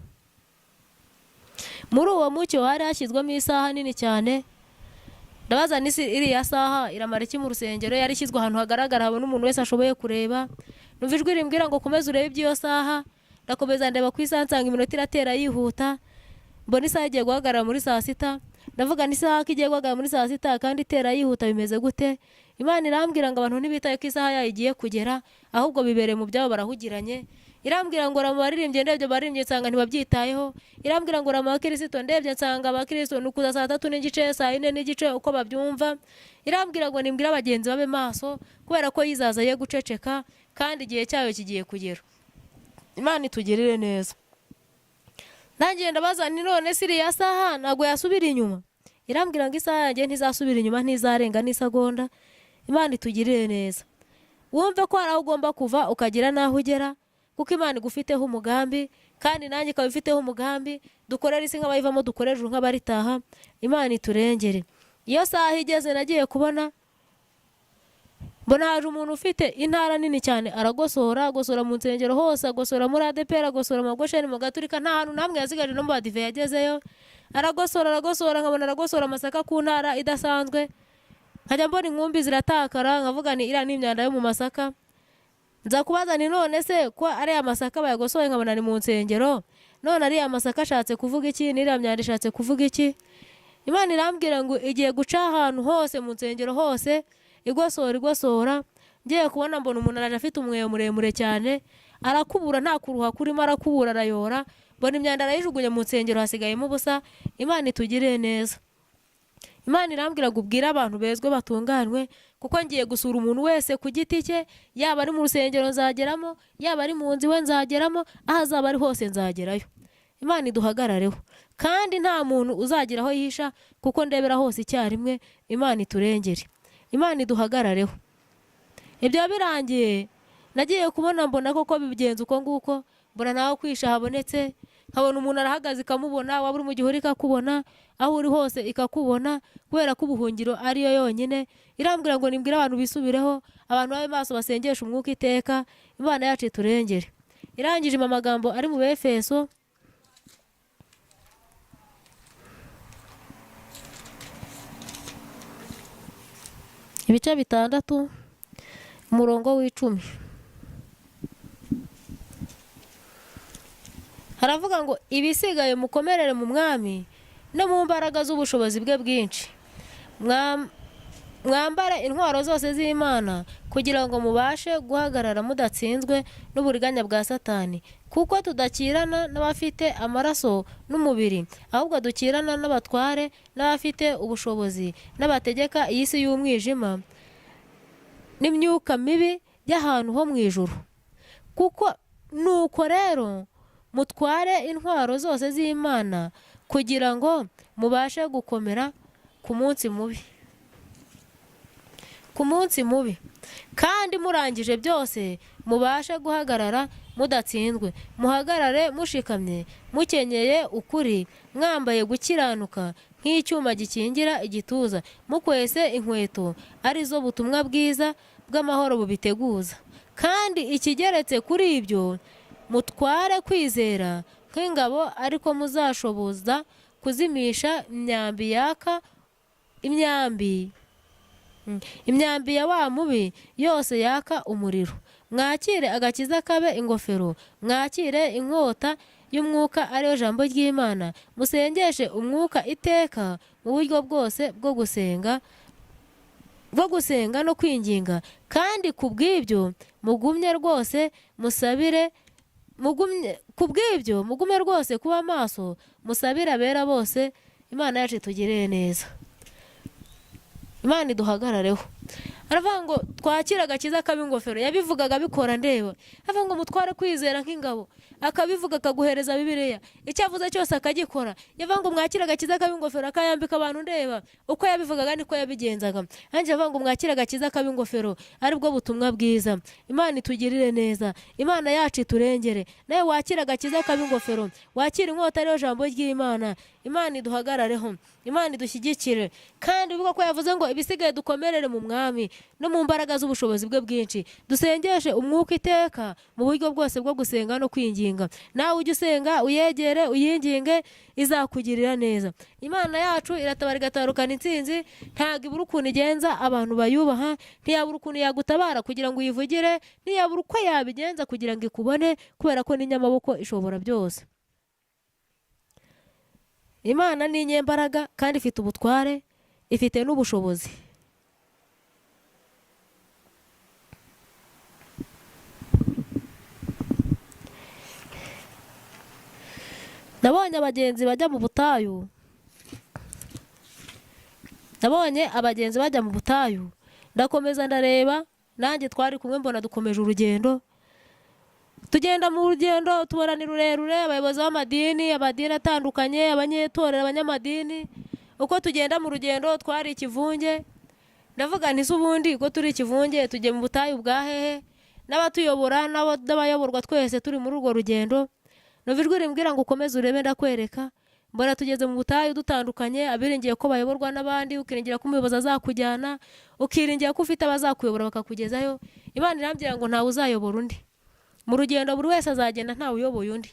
Muri uwo mucyo hari hashyizwemo isaha nini cyane. Ndabaza nisi iriya saha iramara iki mu rusengero? Yari ishyizwe ahantu hagaragara habona umuntu wese ashoboye kureba. Numva ijwi rimbwira ngo komeza urebe iby'iyo saha. Ndakomeza ndeba ku isaha nsanga iminota iratera yihuta. Mbona isaha igiye guhagarara muri saa sita. Ndavuga n'isaha ko igiye guhagarara muri saa sita kandi itera yihuta, bimeze gute? Imana irambwira ngo abantu ntibitaye ko isaha yayo igiye kugera, ahubwo bibereye mu byabo barahugiranye. Irambwira ngo rama baririmbye, ndebye baririmbye nsanga ntibabyitayeho. Irambwira ngo rama abakristo, ndebye nsanga abakristo nukuza saa 3 n'igice, saa 4 n'igice uko babyumva. Irambwira ngo nimbwira abagenzi babe maso, kubera ko yizaza ye guceceka kandi igihe cyayo kigiye kugera. Imana itugirire neza. Nangiye ndabaza ni none siriya saha ntago yasubira inyuma. Irambwira ngo isaha yanjye ntizasubira inyuma, ntizarenga n'isegonda. Imana itugirire neza. Wumve ko hari aho ugomba kuva ukagira naho ugera, kuko Imana igufiteho umugambi, kandi nanjye ikaba ifiteho umugambi. Dukorera isi nk'abayivamo, dukorera ijuru nk'abaritaha. Imana iturengere. Iyo saha igeze nagiye kubona, mbona haje umuntu ufite intara nini cyane, agosora mu nsengero hose, agosora muri ADPR, agosora mu Gosheni, mu Gaturika, nta hantu namwe yazigaje no mu Badive yagezeyo. Aragosora nkabona aragosora amasaka ku ntara idasanzwe. Nkajya mbona inkumbi ziratakara, nkavuga ni iriya ni imyanda yo mu masaka. Nza kubaza ni none se ko ari amasaka bayagosoye nkabona ni mu nsengero, none ari amasaka ashatse kuvuga iki, n'iriya myanda ishatse kuvuga iki? Imana irambwira ngo igiye guca ahantu hose mu nsengero hose, igosora. Ngiye kubona mbona umuntu araje afite umweyo muremure cyane, arakubura nta kuruha kurimo, arakubura arayora, mbona imyanda arayijugunya mu nsengero hasigayemo ubusa. Imana itugirire neza. Imana irambwira ngo ubwire abantu bezwe batunganywe, kuko ngiye gusura umuntu wese ku giti cye, yaba ari mu rusengero nzageramo, yaba ari mu nzu iwe nzageramo, aho azaba ari hose nzagerayo. Imana iduhagarareho, kandi nta muntu uzagira aho yihisha, kuko ndebera hose icyarimwe. Imana iturengere, Imana iduhagarareho. Ibyo birangiye nagiye kubona mbona koko bigenza uko nguko, mbona naho kwisha habonetse, nkabona umuntu arahagaze ikamubona, waba uri mu gihuru ikakubona, aho uri hose ikakubona, kubera ko ubuhungiro ariyo yonyine. Irambwira ngo nimbwire abantu bisubireho, abantu babe maso basengesha umwuka iteka, Imana yacu iturengere. Irangije amagambo ari mu Befeso ibice 6 umurongo w'10. Haravuga ngo ibisigaye mukomerere mu mwami no mu mbaraga z'ubushobozi bwe bwinshi. Mwambare intwaro zose z'Imana kugira ngo mubashe guhagarara mudatsinzwe n'uburiganya bwa Satani, kuko tudakirana n'abafite amaraso n'umubiri, ahubwo dukirana n'abatware, n'abafite ubushobozi, n'abategeka iyi si y'umwijima n'imyuka mibi y'ahantu ho mu ijuru. Kuko nuko rero mutware intwaro zose z'Imana kugira ngo mubashe gukomera ku munsi mubi, kandi murangije byose mubashe guhagarara mudatsinzwe. Muhagarare mushikamye, mukenyeye ukuri, mwambaye gukiranuka nk'icyuma gikingira igituza, mukwese inkweto arizo butumwa bwiza bw'amahoro bubiteguza. Kandi ikigeretse kuri ibyo, mutware kwizera nk'ingabo, ariko muzashoboza kuzimisha imyambi ya wa mubi yose yaka umuriro. Mwakire agakiza kabe ingofero, mwakire inkota y'umwuka ariyo jambo ry'Imana, musengeshe umwuka iteka mu buryo bwose bwo gusenga no kwinginga. Kandi kubw'ibyo mugumye rwose musabire, mugume rwose kuba maso, musabire abera bose. Imana yacu itugirire neza, Imana iduhagarareho. Aravuga ngo twakira agakiza kabe ingofero, yabivugaga bikora ndeba. Aravuga ngo mutware kwizera nk'ingabo, akabivuga akaguhereza Bibiliya, icyo avuze cyose akagikora. Yavuga ngo mwakira agakiza kabe ingofero, akayambika abantu ndeba. Uko yabivugaga niko yabigenzaga. Anje avuga ngo mwakira agakiza kabe ingofero, aribwo butumwa bwiza. Imana itugirire neza, Imana yacu iturengere. Nawe wakira agakiza kabe ingofero, wakira inkota ariyo jambo ry'Imana. Imana iduhagarareho, Imana idushyigikire. Kandi bivuga ko yavuze ngo ibisigaye dukomerere mu mwami no mu mbaraga z'ubushobozi bwe bwinshi, dusengeshe umwuka iteka mu buryo bwose bwo gusenga no kwinginga. Nawe ujye usenga, uyegere, uyinginge, izakugirira neza. Imana yacu iratabara igatarukana intsinzi, ntabwo ibura ukuntu igenza abantu bayubaha, ntiyabura ukuntu yagutabara kugira ngo uyivugire, ntiyabura uko yabigenza kugira ngo ikubone, kubera ko n'inyamaboko ishobora byose. Imana ni inyembaraga kandi ifite ubutware, ifite n'ubushobozi. Nabonye abagenzi bajya mu butayu, ndakomeza ndareba, nanjye twari kumwe mbona dukomeje urugendo. Tugenda mu rugendo tubona ni rurerure, abayobozi b'amadini, atandukanye, abanyetorero, abanyamadini. Uko tugenda mu rugendo twari ikivunge, ndavuga nti ubundi ko turi ikivunge tujye mu butayu bwa hehe, n'abatuyobora n'abayoborwa twese turi muri urwo rugendo. Novijwe rimbwira ngo ukomeze urebe ndakwereka. Mbona tugeze mu butayu dutandukanye, abiringiye ko bayoborwa n'abandi, ukiringira ko umuyobozi azakujyana, ukiringira ko ufite abazakuyobora bakakugezayo. Imana irambwira ngo ntawe uzayobora undi mu rugendo, buri wese azagenda ntawe uyoboye undi.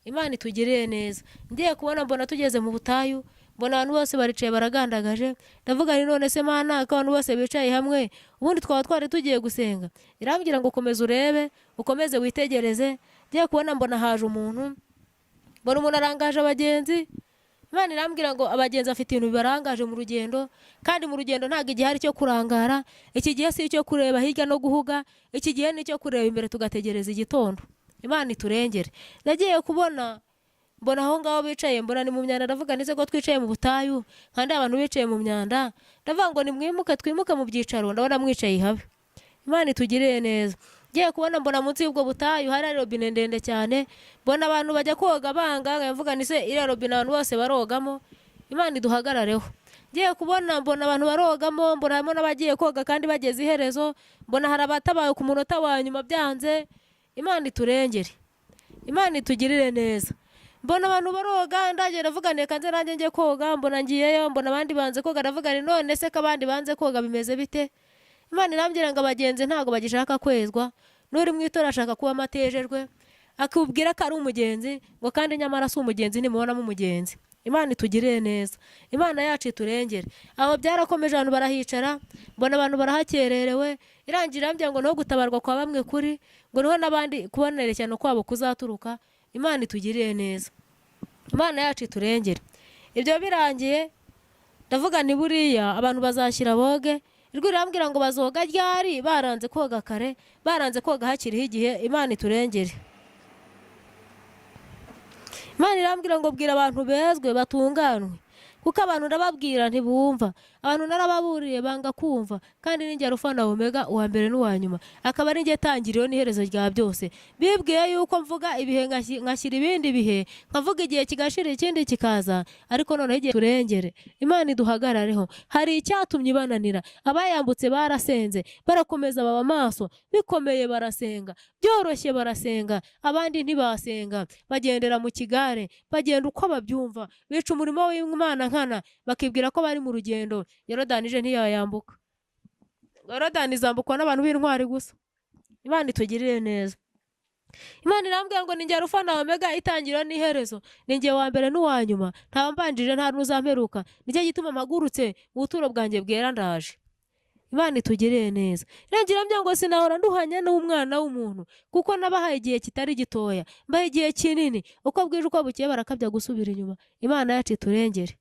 Imana itugirire neza. Ngiye kubona mbona tugeze mu butayu, mbona abantu bose baricaye baragandagaje. Ndavuga ni none se Mana, ko abantu bose bicaye hamwe, ubundi twari tugiye gusenga. Irambwira ngo komeza urebe, ukomeze witegereze. Ngiye kubona mbona haje umuntu, mbona umuntu arangaje abagenzi. Imana irambwira ngo abagenzi afite ibintu bibarangaje mu rugendo, kandi mu rugendo ntabwo igihe ari cyo kurangara. Iki gihe si icyo kureba hirya no guhuga, iki gihe ni cyo kureba imbere tugategereza igitondo. Imana iturengere. Nagiye kubona mbona aho ngaho bicaye, mbona ni mu myanda, ndavuga nize ko twicaye mu butayu kandi abantu bicaye mu myanda, ndavuga ngo nimwimuke twimuke mu byicaro, ndabona mwicaye habe. Imana itugirire neza. Ngiye kubona mbona munsi y'ubwo butayu hari robine ndende cyane, mbona abantu bajya koga banga, ndavuga nise iriya robine abantu bose barogamo, Imana iduhagarareho. Ngiye kubona mbona abantu barogamo, mbona harimo n'abagiye koga kandi bageze iherezo, mbona hari abatabaye ku munota wa nyuma byanze. Imana iturengere. Imana itugirire neza. Mbona abantu baroga, ndagiye ndavuga neka nze nanjye ngiye koga, mbona ngiyeyo, mbona abandi banze koga, ndavuga ni none se ko abandi banze koga bimeze bite? Imana irambwira ngo abagenzi ntago bagishaka kwezwa, n'uri mu itora ashaka kuba amatejejwe, akubwira ko ari umugenzi ngo kandi nyamara si umugenzi, nimubonamo umugenzi. Imana itugirire neza. Imana yacu iturengere. Aho byarakomeje, abantu barahicara, mbona abantu barahakererewe, irangira irambwira ngo no gutabarwa kwa bamwe kuri, ngo niho n'abandi kubonerekana kwabo kuzaturuka. Imana itugirire neza. Imana yacu iturengere. Ibyo birangiye, ndavuga ni buriya abantu bazashyira boge, ijwi rirambwira ngo bazoga ryari, baranze koga kare, baranze koga hakiriho igihe. Imana iturengere. Imana irambwira ngo bwira abantu bezwe batunganwe, kuko abantu ndababwira ntibumva, abantu narababuriye banga kumva, kandi ninjye Alpha na Omega, uwa mbere n'uwa nyuma, akaba ari njye tangiriro n'iherezo rya byose. Bibwiye yuko mvuga ibihe ngashyira ibindi bihe, nkavuga igihe kigashira ikindi kikaza, ariko noneho igihe turengere. Imana iduhagarareho. Hari icyatumye bananira, abayambutse barasenze, barakomeza baba maso, bikomeye barasenga, byoroshye barasenga, abandi ntibasenga, bagendera mu kigare, bagenda uko babyumva, bica umurimo w'Imana nkana, bakibwira ko bari mu rugendo. Yorodani je ntiyayambuka. Yorodani izambukwa n'abantu b'intwari gusa. Imana itugirire neza. Imana irambwira ngo ninjye Alpha na Omega, itangiriro n'iherezo, ninjye wa mbere n'uwa nyuma, nta mbanjije nta n'uzamperuka, nicyo gituma mpagurutse mu buturo bwanjye bwera ndaje. Imana itugirire neza. Irangira irambwira ngo sinahora nduhanya n'umwana w'umuntu, kuko nabahaye igihe kitari gitoya, mbaye igihe kinini, uko bwije uko bukeye barakabya gusubira inyuma. Imana yacu iturengere.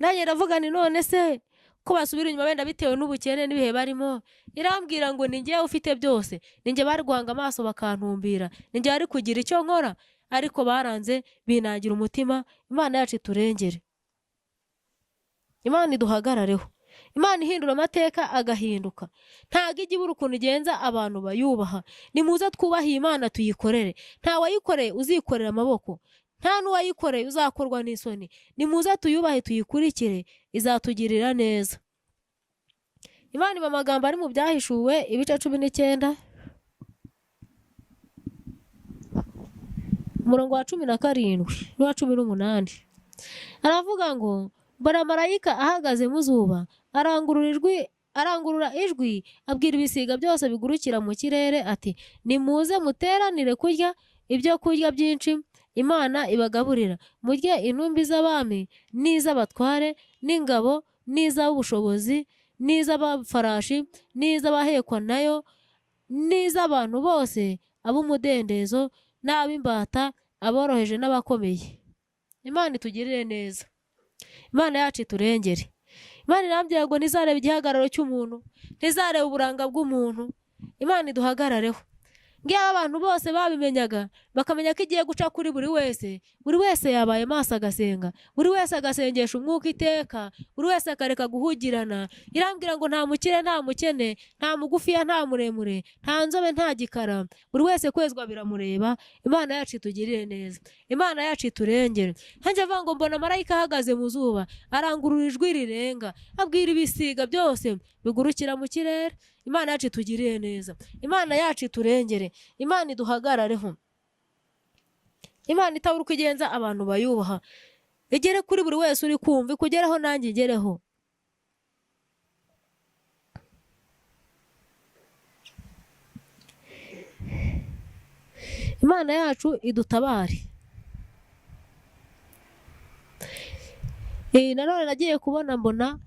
Nanjye ndavuga ni none se ko basubira inyuma wenda bitewe n'ubukene n'ibihe barimo? Irambwira ngo ni njye ufite byose, ni njye bari guhanga amaso bakantumbira, ni njye bari kugira icyo nkora, ariko baranze binangira umutima. Imana yacu iturengere. Imana iduhagarareho. Imana ihindura amateka agahinduka. Ntago ijya ibura ukuntu igenza abantu bayubaha. Nimuze twubahe Imana tuyikorere. Nta wayikoreye uzikorera amaboko, nta n'uwayikoreye uzakorwa n'isoni. Nimuze tuyubahe tuyikurikire, izatugirira neza. Imana iba amagambo ari mu Byahishuwe ibice 19 umurongo wa 17 n'uwa 18. Aravuga ngo mbona marayika ahagaze mu zuba, arangurura ijwi, abwira ibisiga byose bigurukira mu kirere ati, nimuze muteranire kurya ibyo kurya byinshi Imana ibagaburira, murye intumbi z'abami n'iz'abatware n'ingabo n'iz'ubushobozi n'iz'abafarashi n'iz'abahekwa nayo n'iz'abantu bose, ab'umudendezo n'ab'imbata, aboroheje n'abakomeye. Imana itugirire neza. Imana yacu iturengere. Imana irambwira ngo ntizarebe igihagararo cy'umuntu, ntizarebe uburanga bw'umuntu. Imana iduhagarareho. Ngiye abantu bose babimenyaga, bakamenya ko igiye guca kuri buri wese yabaye maso agasenga, buri wese agasengesha umwuka iteka, buri wese akareka guhugirana. Irambwira ngo nta mukire nta mukene, nta mugufiya nta muremure, nta nzobe nta gikara, buri wese kwezwa biramureba. Imana yacu itugirire neza. Imana yacu iturengere. Hanje avuga ngo mbona marayika ahagaze mu zuba, arangurura ijwi rirenga, abwira ibisiga byose bigurukira mu kirere. Imana yacu itugirire neza. Imana yacu iturengere. Imana iduhagarareho. Imana itabura uko igenza abantu bayubaha, igere kuri buri wese uri kumva, ikugeraho nanjye igereho. Imana yacu idutabare. Nanone nagiye kubona mbona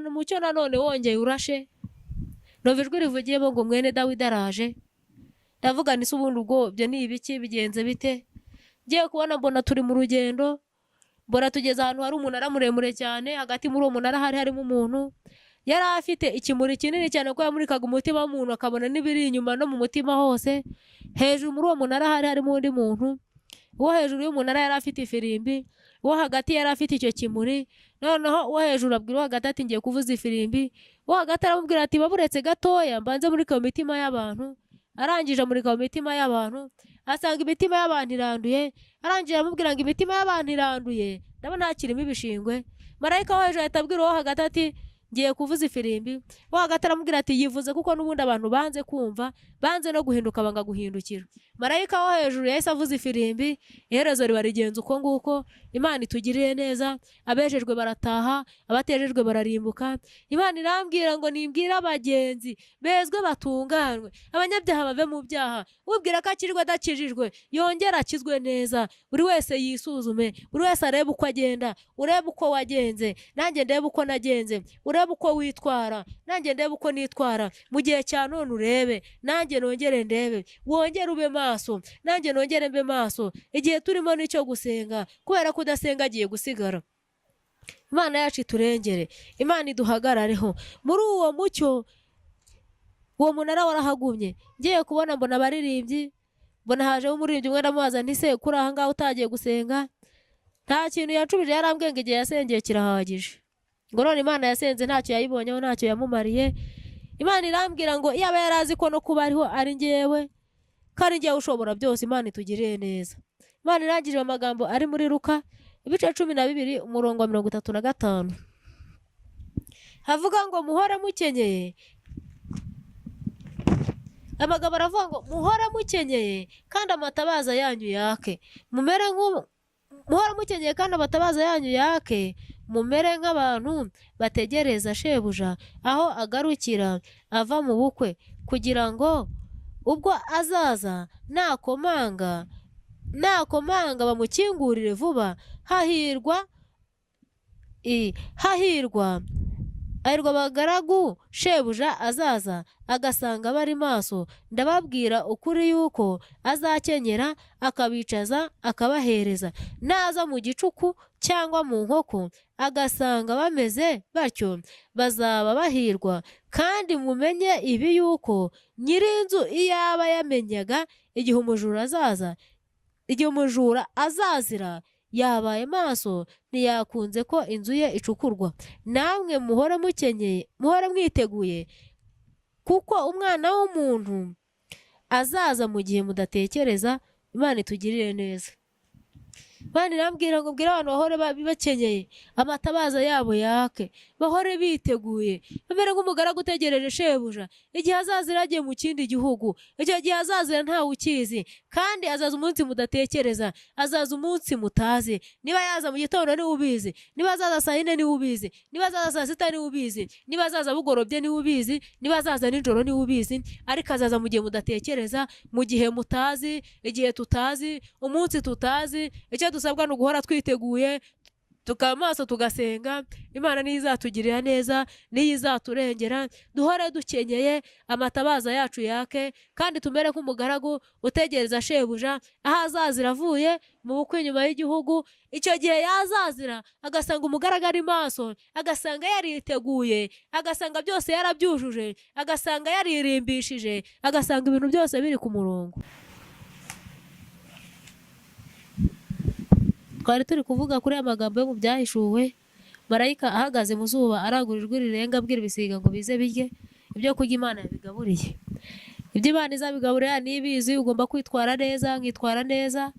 umucyo nanone wongeye urashe, numva ijwi rivugiyemo ngo mwene Dawidi araje. Ndavuga nise ubundi ubwo ibyo ni ibiki, bigenze bite? Ngiye kubona mbona turi mu rugendo, mbona tugeze ahantu hari umunara muremure cyane, hagati muri uwo munara harimo umuntu. yari afite ikimuri kinini cyane ko yamurikaga umutima w'umuntu akabona n'ibiri inyuma no mu mutima hose. Hejuru muri uwo munara harimo undi muntu, uwo hejuru y'umunara yari afite ifirimbi, uwo hagati yari afite icyo kimuri. Noneho uwo hejuru abwira uwo hagati ati ngiye kuvuza ifirimbi. Uwo hagati aramubwira ati baburetse gatoya mbanze murika mu mitima y'abantu. Arangije amurika mu mitima y'abantu, asanga imitima y'abantu iranduye. Arangije aramubwira ngo imitima y'abantu iranduye, ndabona hakirimo ibishingwe. Marayika wo hejuru ahita abwira uwo hagati ati ngiye kuvuza ifirimbi. Uwo hagati aramubwira ati yivuze kuko n'ubundi abantu banze kumva, banze no guhinduka banga guhindukira. Marayika wo hejuru yahise avuza ifirimbi, iherezo riba rigenza uko nguko. Imana itugirire neza, abejejwe barataha, abatejejwe bararimbuka. Imana irambwira ngo nimbwire abagenzi bezwe batunganwe, abanyabyaha bave mu byaha. Ubwira ko akijwe adakijijwe yongera akizwe neza. Buri wese yisuzume, buri wese arebe uko agenda, urebe uko wagenze, nanjye ndebe uko nagenze, urebe uko witwara, nanjye ndebe uko nitwara. Mu gihe cya none urebe, nanjye nongere ndebe, wongere ube maso, nanjye nongere mbe maso. Igihe turimo nicyo gusenga, kubera ko udasenga agiye gusigara. Imana yacu iturengere, Imana iduhagarareho muri uwo mucyo. Uwo munara warahagumye, ngiye kubona mbona abaririmbyi, mbona hajeho umuririmbyi umwe ndamubaza nti se kuri aha ngaho utagiye gusenga? Nta kintu yacubije, yarambwiye ngo igihe yasengeye kirahagije, ngo none Imana yasenze ntacyo yayibonyeho, ntacyo yamumariye. Imana irambwira ngo iyaba yarazi ko no kuba ariho ari njyewe, kandi njyewe ushobora byose. Imana itugirire neza. Imana irangije amagambo ari muri Luka ibice 12 umurongo wa 35 havuga ngo muhore mukenyeye. Amagambo aravuga ngo muhore mukenyeye kandi amatabaza yanyu yake, muhore mukenyeye kandi amatabaza yanyu yake, mumere nk'abantu bategereza shebuja aho agarukira ava mu bukwe, kugira ngo ubwo azaza nakomanga bamukingurire vuba. Hahirwa abagaragu shebuja azaza agasanga bari maso. Ndababwira ukuri yuko azakenyera akabicaza akabahereza. Naza mu gicuku cyangwa mu nkoko agasanga bameze batyo, bazaba bahirwa. Kandi mumenye ibi yuko nyir'inzu iyaba yamenyaga igihe umujura azazira, yabaye maso ntiyakunze ko inzu ye icukurwa. Namwe muhore mukenyeye, muhore mwiteguye, kuko umwana w'umuntu azaza mu gihe mudatekereza. Imana itugirire neza. Imana irambwira ngo bwira abantu bahore bakenyeye, amatabaza yabo yake, bahore biteguye, bamere nk'umugaragu utegereje shebuja. Igihe azazira agiye mu kindi gihugu, icyo gihe azazira ntawe ukizi, kandi azaza umunsi mudatekereza, azaza umunsi mutazi. Niba yaza mu gitondo niwe ubizi, niba azaza saa 4 niwe ubizi, niba azaza saa 6 niwe ubizi, niba azaza bugorobye niwe ubizi, niba azaza nijoro niwe ubizi. Ariko azaza mu gihe mudatekereza, mu gihe mutazi, igihe tutazi, umunsi tutazi. Icyo dusabwa ni uguhora twiteguye, tukamaso tugasenga. Imana niyo izatugirira neza, niyo izaturengera. Duhore dukenyeye, amatabaza yacu yake, kandi tumere nk'umugaragu utegereza shebuja aho azazira avuye mu bukwe inyuma y'igihugu. Icyo gihe yazazira agasanga umugaragu ari maso, agasanga yariteguye, agasanga byose yarabyujuje, agasanga yaririmbishije, agasanga ibintu byose biri ku murongo. Twari turi kuvuga kuri amagambo yo mu byahishuwe, marayika ahagaze mu zuba arangurura ijwi rirenga abwira ibisiga ngo bize birye ibyo kurya Imana yabigaburiye. Ibyo Imana izabigaburira nibizi, ugomba kwitwara neza, nkitwara neza,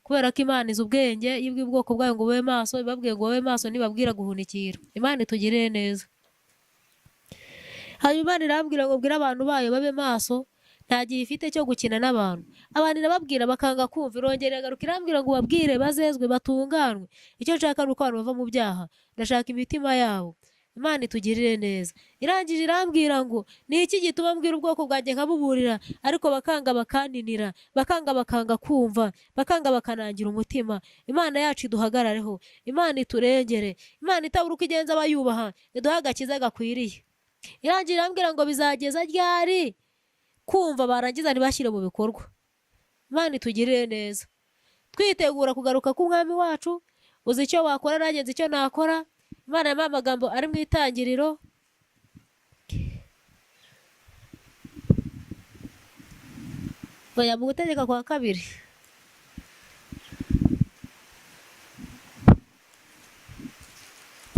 kubera ko Imana izi ubwenge. Yibwiye ubwoko bwayo ngo bube maso, ibabwiye ngo bube maso, nibabwira guhunikira. Imana itugirire neza. Hanyuma Imana irambwira ngo bwira abantu bayo babe maso, nta gihe ifite cyo gukina n'abantu. Abantu irababwira bakanga kumva, irongera igaruka irambwira ngo babwire bazezwe batunganwe. Icyo nshaka ni uko abantu bava mu byaha, ndashaka imitima yabo. Imana itugirire neza. Irangije irambwira ngo ni iki gituma mbwira ubwoko bwanjye nkabuburira, ariko bakanga bakaninira, bakanga kumva, bakanga bakanangira umutima. Imana yacu iduhagarareho, Imana iturengere, Imana itabura uko igenza abayubaha, iduha agakiza gakwiriye. Irangije irambwira ngo bizageza ryari kumva barangiza ntibashyire mu bikorwa. Imana itugirire neza. Twitegura kugaruka k'umwami wacu. Uzi icyo wakora, nanjye nzi icyo nakora. Imana yampa amagambo ari mu Itangiriro oya mu gutegeka kwa kabiri.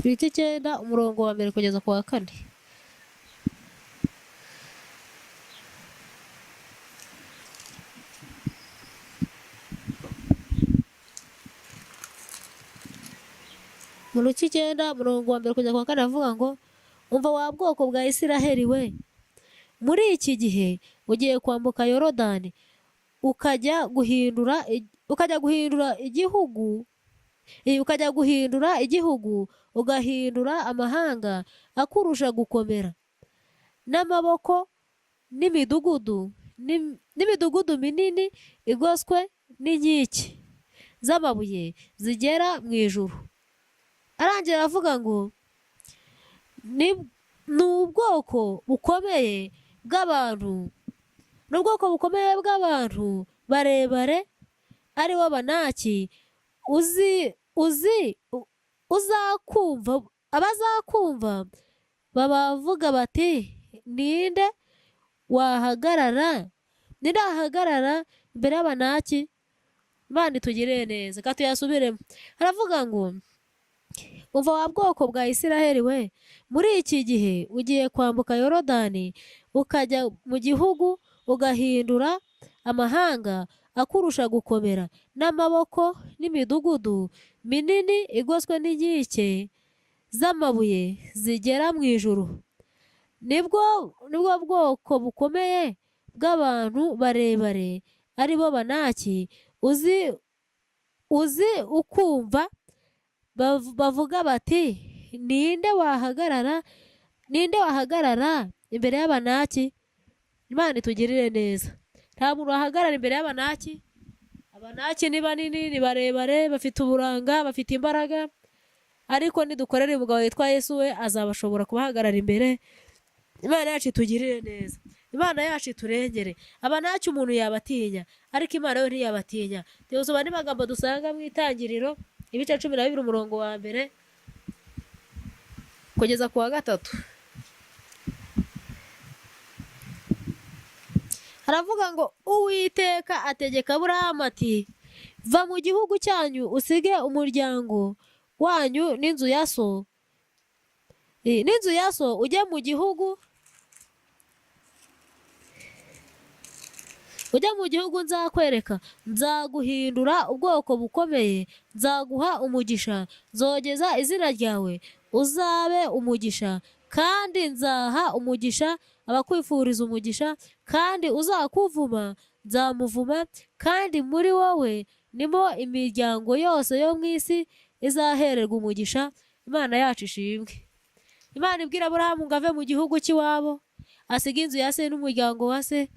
Ibice 9 umurongo wa mbere kugeza ku wa 4. Mu bice 9 umurongo wa mbere kugeza ku wa 4 avuga ngo umva wa bwoko bwa Isiraheli we, muri iki gihe ugiye kwambuka Yorodani ukajya guhindura igihugu ugahindura amahanga akurusha gukomera n'amaboko n'imidugudu minini igoswe n'inkike z'amabuye zigera mu ijuru. Arangira avuga ngo ni ubwoko bukomeye bw'abantu barebare ari bo Banaki, abazakumva babavuga bati ninde wahagarara imbere y'Abanaki. Imana itugirire neza. Ka tuyasubiremo. Haravuga ngo umva wa bwoko bwa Isiraheli we, muri iki gihe ugiye kwambuka Yorodani ukajya mu gihugu ugahindura amahanga akurusha gukomera n'amaboko n'imidugudu minini igoswe n'inkike z'amabuye zigera mu ijuru. Nibwo bwoko bukomeye bw'abantu barebare ari bo Banaki, ukumva bavuga bati ninde wahagarara imbere y'Abanaki. Imana itugirire neza. Nta muntu wahagarara imbere y'Abanaki. Abanaki ni banini, ni barebare, bafite uburanga, bafite imbaraga, ariko nidukorera umugabo witwa Yesu we azabashobora kubahagarara imbere. Imana yacu itugirire neza. Imana yacu iturengere. Abanaki umuntu yabatinya, ariko Imana yo ntiyabatinya. Tuyosoma n'amagambo dusanga mu Itangiriro ibice 12 umurongo wa mbere kugeza ku wa 3. Haravuga ngo Uwiteka ategeka Aburahamu ati va mu gihugu cyanyu usige umuryango wanyu n'inzu ya so ujye mu gihugu nzakwereka, nzaguhindura ubwoko bukomeye, nzaguha umugisha, nzogeza izina ryawe uzabe umugisha, kandi nzaha umugisha abakwifuriza umugisha, kandi uzakuvuma nzamuvuma, kandi muri wowe nimo imiryango yose yo mu isi izahererwa umugisha. Imana yacu ishimwe. Imana ibwira Aburahamu ngo ave mu gihugu cy'iwabo asiga inzu ya se n'umuryango wa se.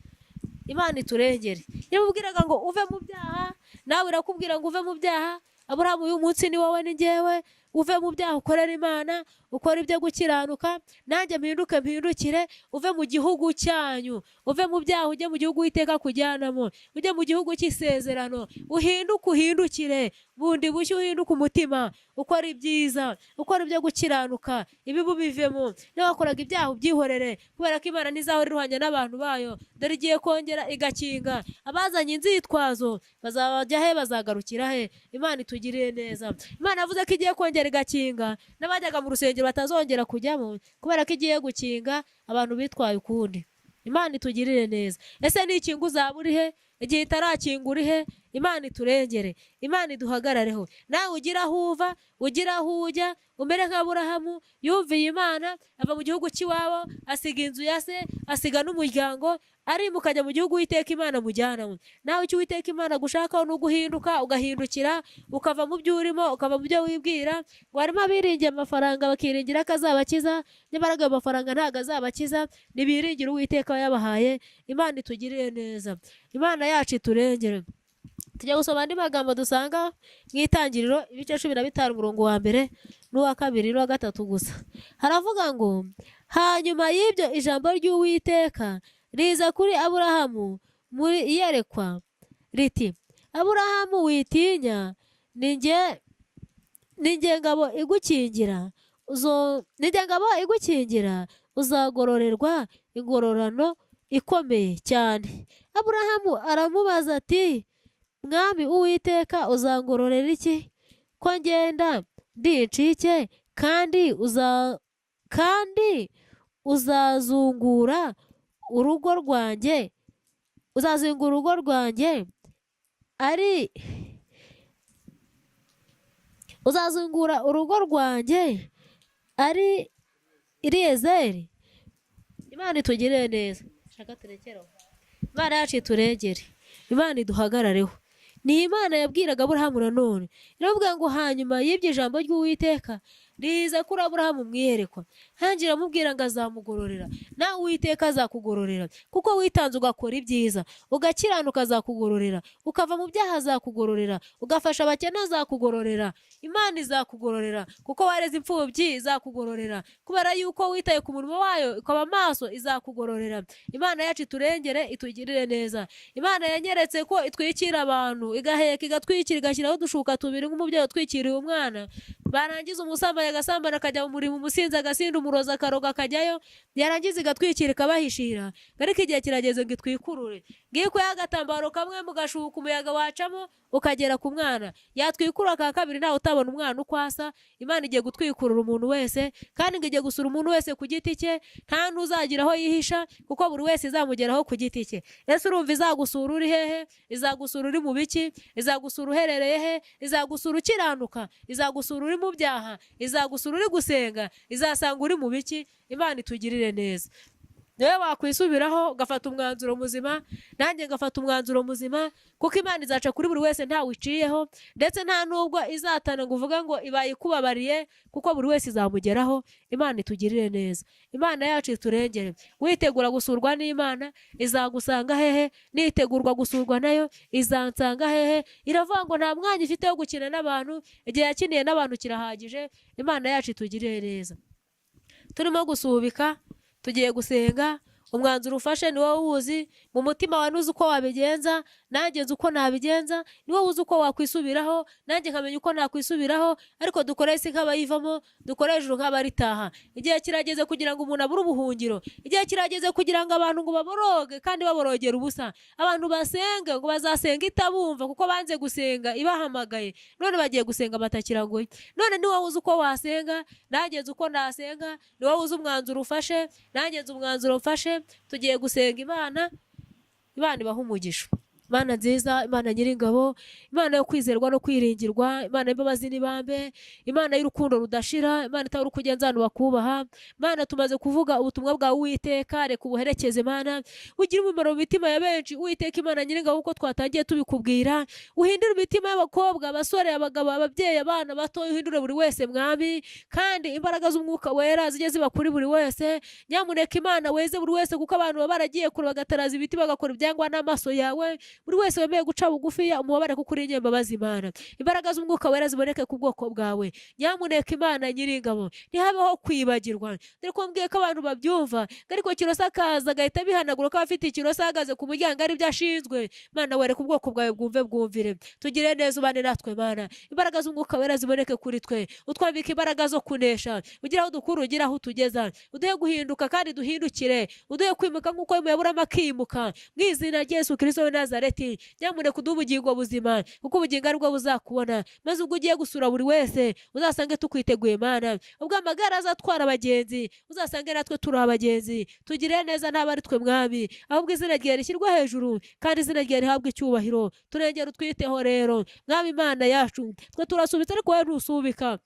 Imana iturengere. Yamubwiraga ngo uve mu byaha, nawe irakubwira ngo uve mu byaha. Aburahamu uyu munsi ni wowe ni njyewe. Uve mu byaha ukorera Imana, ukora ibyo gukiranuka, nanjye mpindukire, uve mu gihugu cyanyu, uve mu byaha ujye mu gihugu Uwiteka kujyanamo, ujye mu gihugu cy'isezerano, uhindukire, bundi bushya uhinduke umutima, ukora ibyiza, ukora ibyo gukiranuka, ibibi bivemo. Niba wakoraga ibyaha ubyihorere, kubera ko Imana ntizahora iruhanya n'abantu bayo. Dore igiye kongera igakinga abazanye inzitwazo, bazabajya he, bazagarukira he? Imana itugirire neza. Imana yavuze ko igiye kongera igakinga n'abajyaga mu rusengero batazongera kujyamo, kubera ko igiye gukinga abantu bitwaye ukundi. Imana itugirire neza. Ese nikinga uzaba uri he? Igihe itarakinga uri he? Imana iturengere. Imana iduhagarareho. Nawe ugira aho uva, ugira aho ujya, umere nka Aburahamu yumviye Imana, ava mu gihugu cy'iwabo, asiga inzu ya se, asiga n'umuryango, arimuka ajya mu gihugu Uwiteka Imana mujyanamo. Nawe icyo Uwiteka Imana gushakaho ni uguhinduka, ugahindukira, ukava mu byo urimo, ukava mu byo wibwira. Ngo harimo abiringiye amafaranga bakiringira ko azabakiza, nyamara ayo mafaranga ntabwo azabakiza. Nibiringire Uwiteka yabahaye. Imana itugirire neza. Imana yacu iturengere. Tujya gusoma andi magambo dusanga mu Itangiriro ibice 15 umurongo wa mbere n'uwa 2 n'uwa 3 gusa. Haravuga ngo hanyuma y'ibyo ijambo ry'Uwiteka riza kuri Aburahamu muri iyerekwa riti, Aburahamu witinya, ninjye ngabo igukingira, uzagororerwa ingororano ikomeye cyane. Aburahamu aramubaza ati, mwami uwiteka uzangororera iki ko ngenda ndi incike kandi uzazungura urugo rwanjye ari uzazungura urugo rwanjye ari Eliyezeri. Imana itugirire neza. Shaka turekeraho. Imana yacu iturengere. Imana iduhagarareho. Ni Imana yabwiraga Aburahamu nanone. Iravuga ngo hanyuma y'ibyo ijambo ry'Uwiteka riza kuri Aburahamu mwiyerekwa. Hangira amubwira ngo azamugororera. Nawe Uwiteka azakugororera. Kuko witanze ugakora ibyiza. Ugakiranuka azakugororera. Ukava mu byaha azakugororera. Ugafasha abakene azakugororera. Imana izakugororera. Kuko wareze imfubyi izakugororera. Kubera yuko witaye ku murimo wayo ikaba maso izakugororera. Imana yacu iturengere itugirire neza. Imana yanyeretse ko itwikira abantu. Igaheka igatwikira igashyiraho udushuka tubiri nk'umubyeyi utwikiriye umwana. Barangiza umusambanyi agasambana akajya mu murimo, umusinzi agasinda, umurozi akaroga akajyayo, yarangiza igatwikira ikabahishira. Ariko igihe kirageze ngo itwikurure. Ngikuyeho agatambaro kamwe mugashuka umuyaga wacamo ukagera ku mwana. Yatwikura ka kabiri ntawe utabona umwana uko asa. Imana igiye gutwikurura umuntu wese, kandi ngo igiye gusura umuntu wese ku giti cye, nta n'uzagira aho yihisha, kuko buri wese izamugeraho ku giti cye. Ese urumva izagusura uri hehe? Izagusura uri mu biki? Izagusura uherereye he? Izagusura ukiranuka? Izagusura uri mu byaha? Izagusura uri gusenga? Izasanga uri mu biki? Imana itugirire neza. Niwe wakwisubiraho ugafata umwanzuro muzima, nanjye ngafata umwanzuro muzima, kuko Imana izaca kuri buri wese ntawe iciyeho, ndetse nta nubwo izatana ngo uvuga ngo ibaye ikubabariye, kuko buri wese izamugeraho. Imana itugirire neza. Imana yacu iturengere. Witegura gusurwa n'Imana izagusanga hehe? Nitegurwa gusurwa nayo izansanga hehe? Iravuga ngo nta mwanya ifite wo gukina n'abantu, igihe yakiniye n'abantu kirahagije. Imana yacu itugirire neza. Turimo gusubika, tugiye gusenga. Umwanzuro ufashe ni wowe uwuzi. Mu mutima wawe uzi uko wabigenza, nanjye nzi uko nabigenza. Ni wowe uzi uko wakwisubiraho, nanjye nkamenya uko nakwisubiraho. Ariko dukore isi nk'abayivamo, dukore ijuru nk'abaritaha. Igihe kirageze kugira ngo umuntu abure ubuhungiro. Igihe kirageze kugira ngo abantu ngo baboroge kandi baborogera ubusa. Abantu basenge ngo bazasenga itabumva, kuko banze gusenga ibahamagaye. None bagiye gusenga batakiragoye. None ni wowe uzi uko wasenga, nanjye nzi uko nasenga. Ni wowe uzi umwanzuro ufashe, nanjye nzi umwanzuro mfashe. Tugiye gusenga Imana. Imana ibaha umugisha. Imana nziza, Imana nyiringabo, Imana yo kwizerwa no kwiringirwa, Imana y'imbabazi n'ibambe, Imana y'urukundo rudashira, Imana itari kugenza abantu bakubaha. Imana tumaze kuvuga ubutumwa bwawe Uwiteka, reka ubuherekeze Imana, ugira umumaro mu mitima ya benshi. Uwiteka Imana nyiringabo, uko twatangiye tubikubwira, uhindure imitima y'abakobwa, abasore, abagabo, ababyeyi, abana bato, uhindure buri wese mwami, kandi imbaraga z'umwuka wera zijye ziba kuri buri wese. Nyamuneka Imana weze buri wese, kuko abantu baba baragiye kure bagataraza ibiti bagakora ibyangwa n'amaso yawe. Buri wese wemeye guca bugufi umubabare, kuko uri inyembabazi Imana. Imbaraga z'umwuka wera ziboneke ku bwoko bwawe. Nyamuneka Imana nyiringabo, ntihabeho kwibagirwa. Dore ko mbwiye ko abantu babyumva, ariko Kirosa akaza agahita bihanagura ko afite Kirosa ahagaze ku muryango ari byo ashinzwe. Imana wereka ubwoko bwawe bwumvire. Tugire neza ubane natwe Imana. Imbaraga z'umwuka wera ziboneke kuri twe. Utwambike imbaraga zo kunesha. Ugira aho dukura, ugira aho utugeza. Uduhe guhinduka kandi duhindukire. Uduhe kwimuka nk'uko Aburahamu akimuka. Mu izina rya Yesu Kristo w'i Nazareti. Nyamuneka uduhe ubugingo buzima, kuko ubugingo ari bwo buzakubona. Maze ubwo ugiye gusura buri wese, uzasange tukwiteguye Mana. Ubwo amagare azatwara abagenzi, uzasange natwe turi abagenzi. Tugire neza ntabwo ari twe mwami, ahubwo izina ryawe rishyirwa hejuru, kandi izina ryawe rihabwe icyubahiro. Turengere utwiteho rero mwami Imana yacu. Twe turasubitse ariko wowe ntusubika.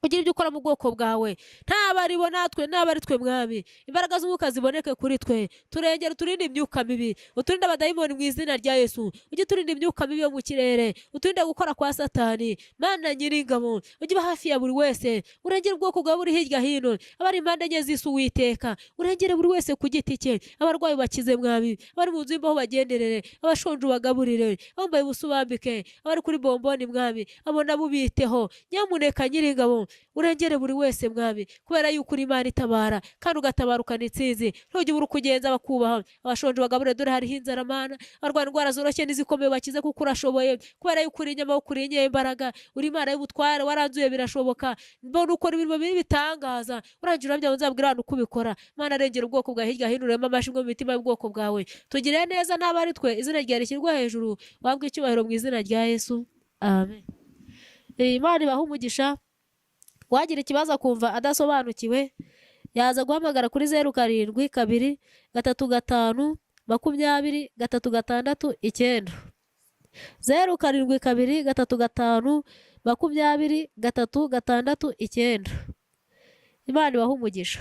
Ugira ibyo ukora mu bwoko bwawe. Ntaba ari bo natwe, ntaba ari twe mwami. Imbaraga z'umwuka ziboneke kuri twe. Turengere uturinde imyuka mibi, uturinde abadayimoni mu izina rya Yesu. Ujye uturinde imyuka mibi yo mu kirere, uturinde gukora kwa Satani. Mana nyiringabo, ujye uba hafi ya buri wese. Urengere ubwoko bwawe buri hirya hino, abari impande enye z'isi Uwiteka. Urengere buri wese ku giti cye. Abarwayi bakize mwami, abari mu nzu y'imbaho bagenderere, abashonje ubagaburire, abambaye ubusa ubambike, abari kuri bomboni mwami, abo nabo ubiteho. Nyamuneka nyiringabo, urengere buri wese mwami kubera yuko uri Imana itabara kandi ugatabara ukanitsinzi ntujye ubura ukugenza bakubaha abashonje bagabure dore hariho inzara mana arwara indwara zoroshye n'izikomeye bakize kuko urashoboye kubera yuko uri inyamaboko uri inyembaraga uri Imana y'ubutware waranzuye birashoboka mbona ukora ibintu biri bitangaza urangira urabya nzabwira abantu uko ubikora Mana arengera ubwoko bwa hirya hino urema amashimwe mu mitima y'ubwoko bwawe tugire neza n'abari twe izina ryawe rishyirwa hejuru wambwe icyubahiro mu izina rya Yesu amen. Imana ibaha umugisha wagira ikibazo akumva adasobanukiwe yaza guhamagara kuri 07 2 5 20 6 07 2 5 20 6 Imana ibaha umugisha.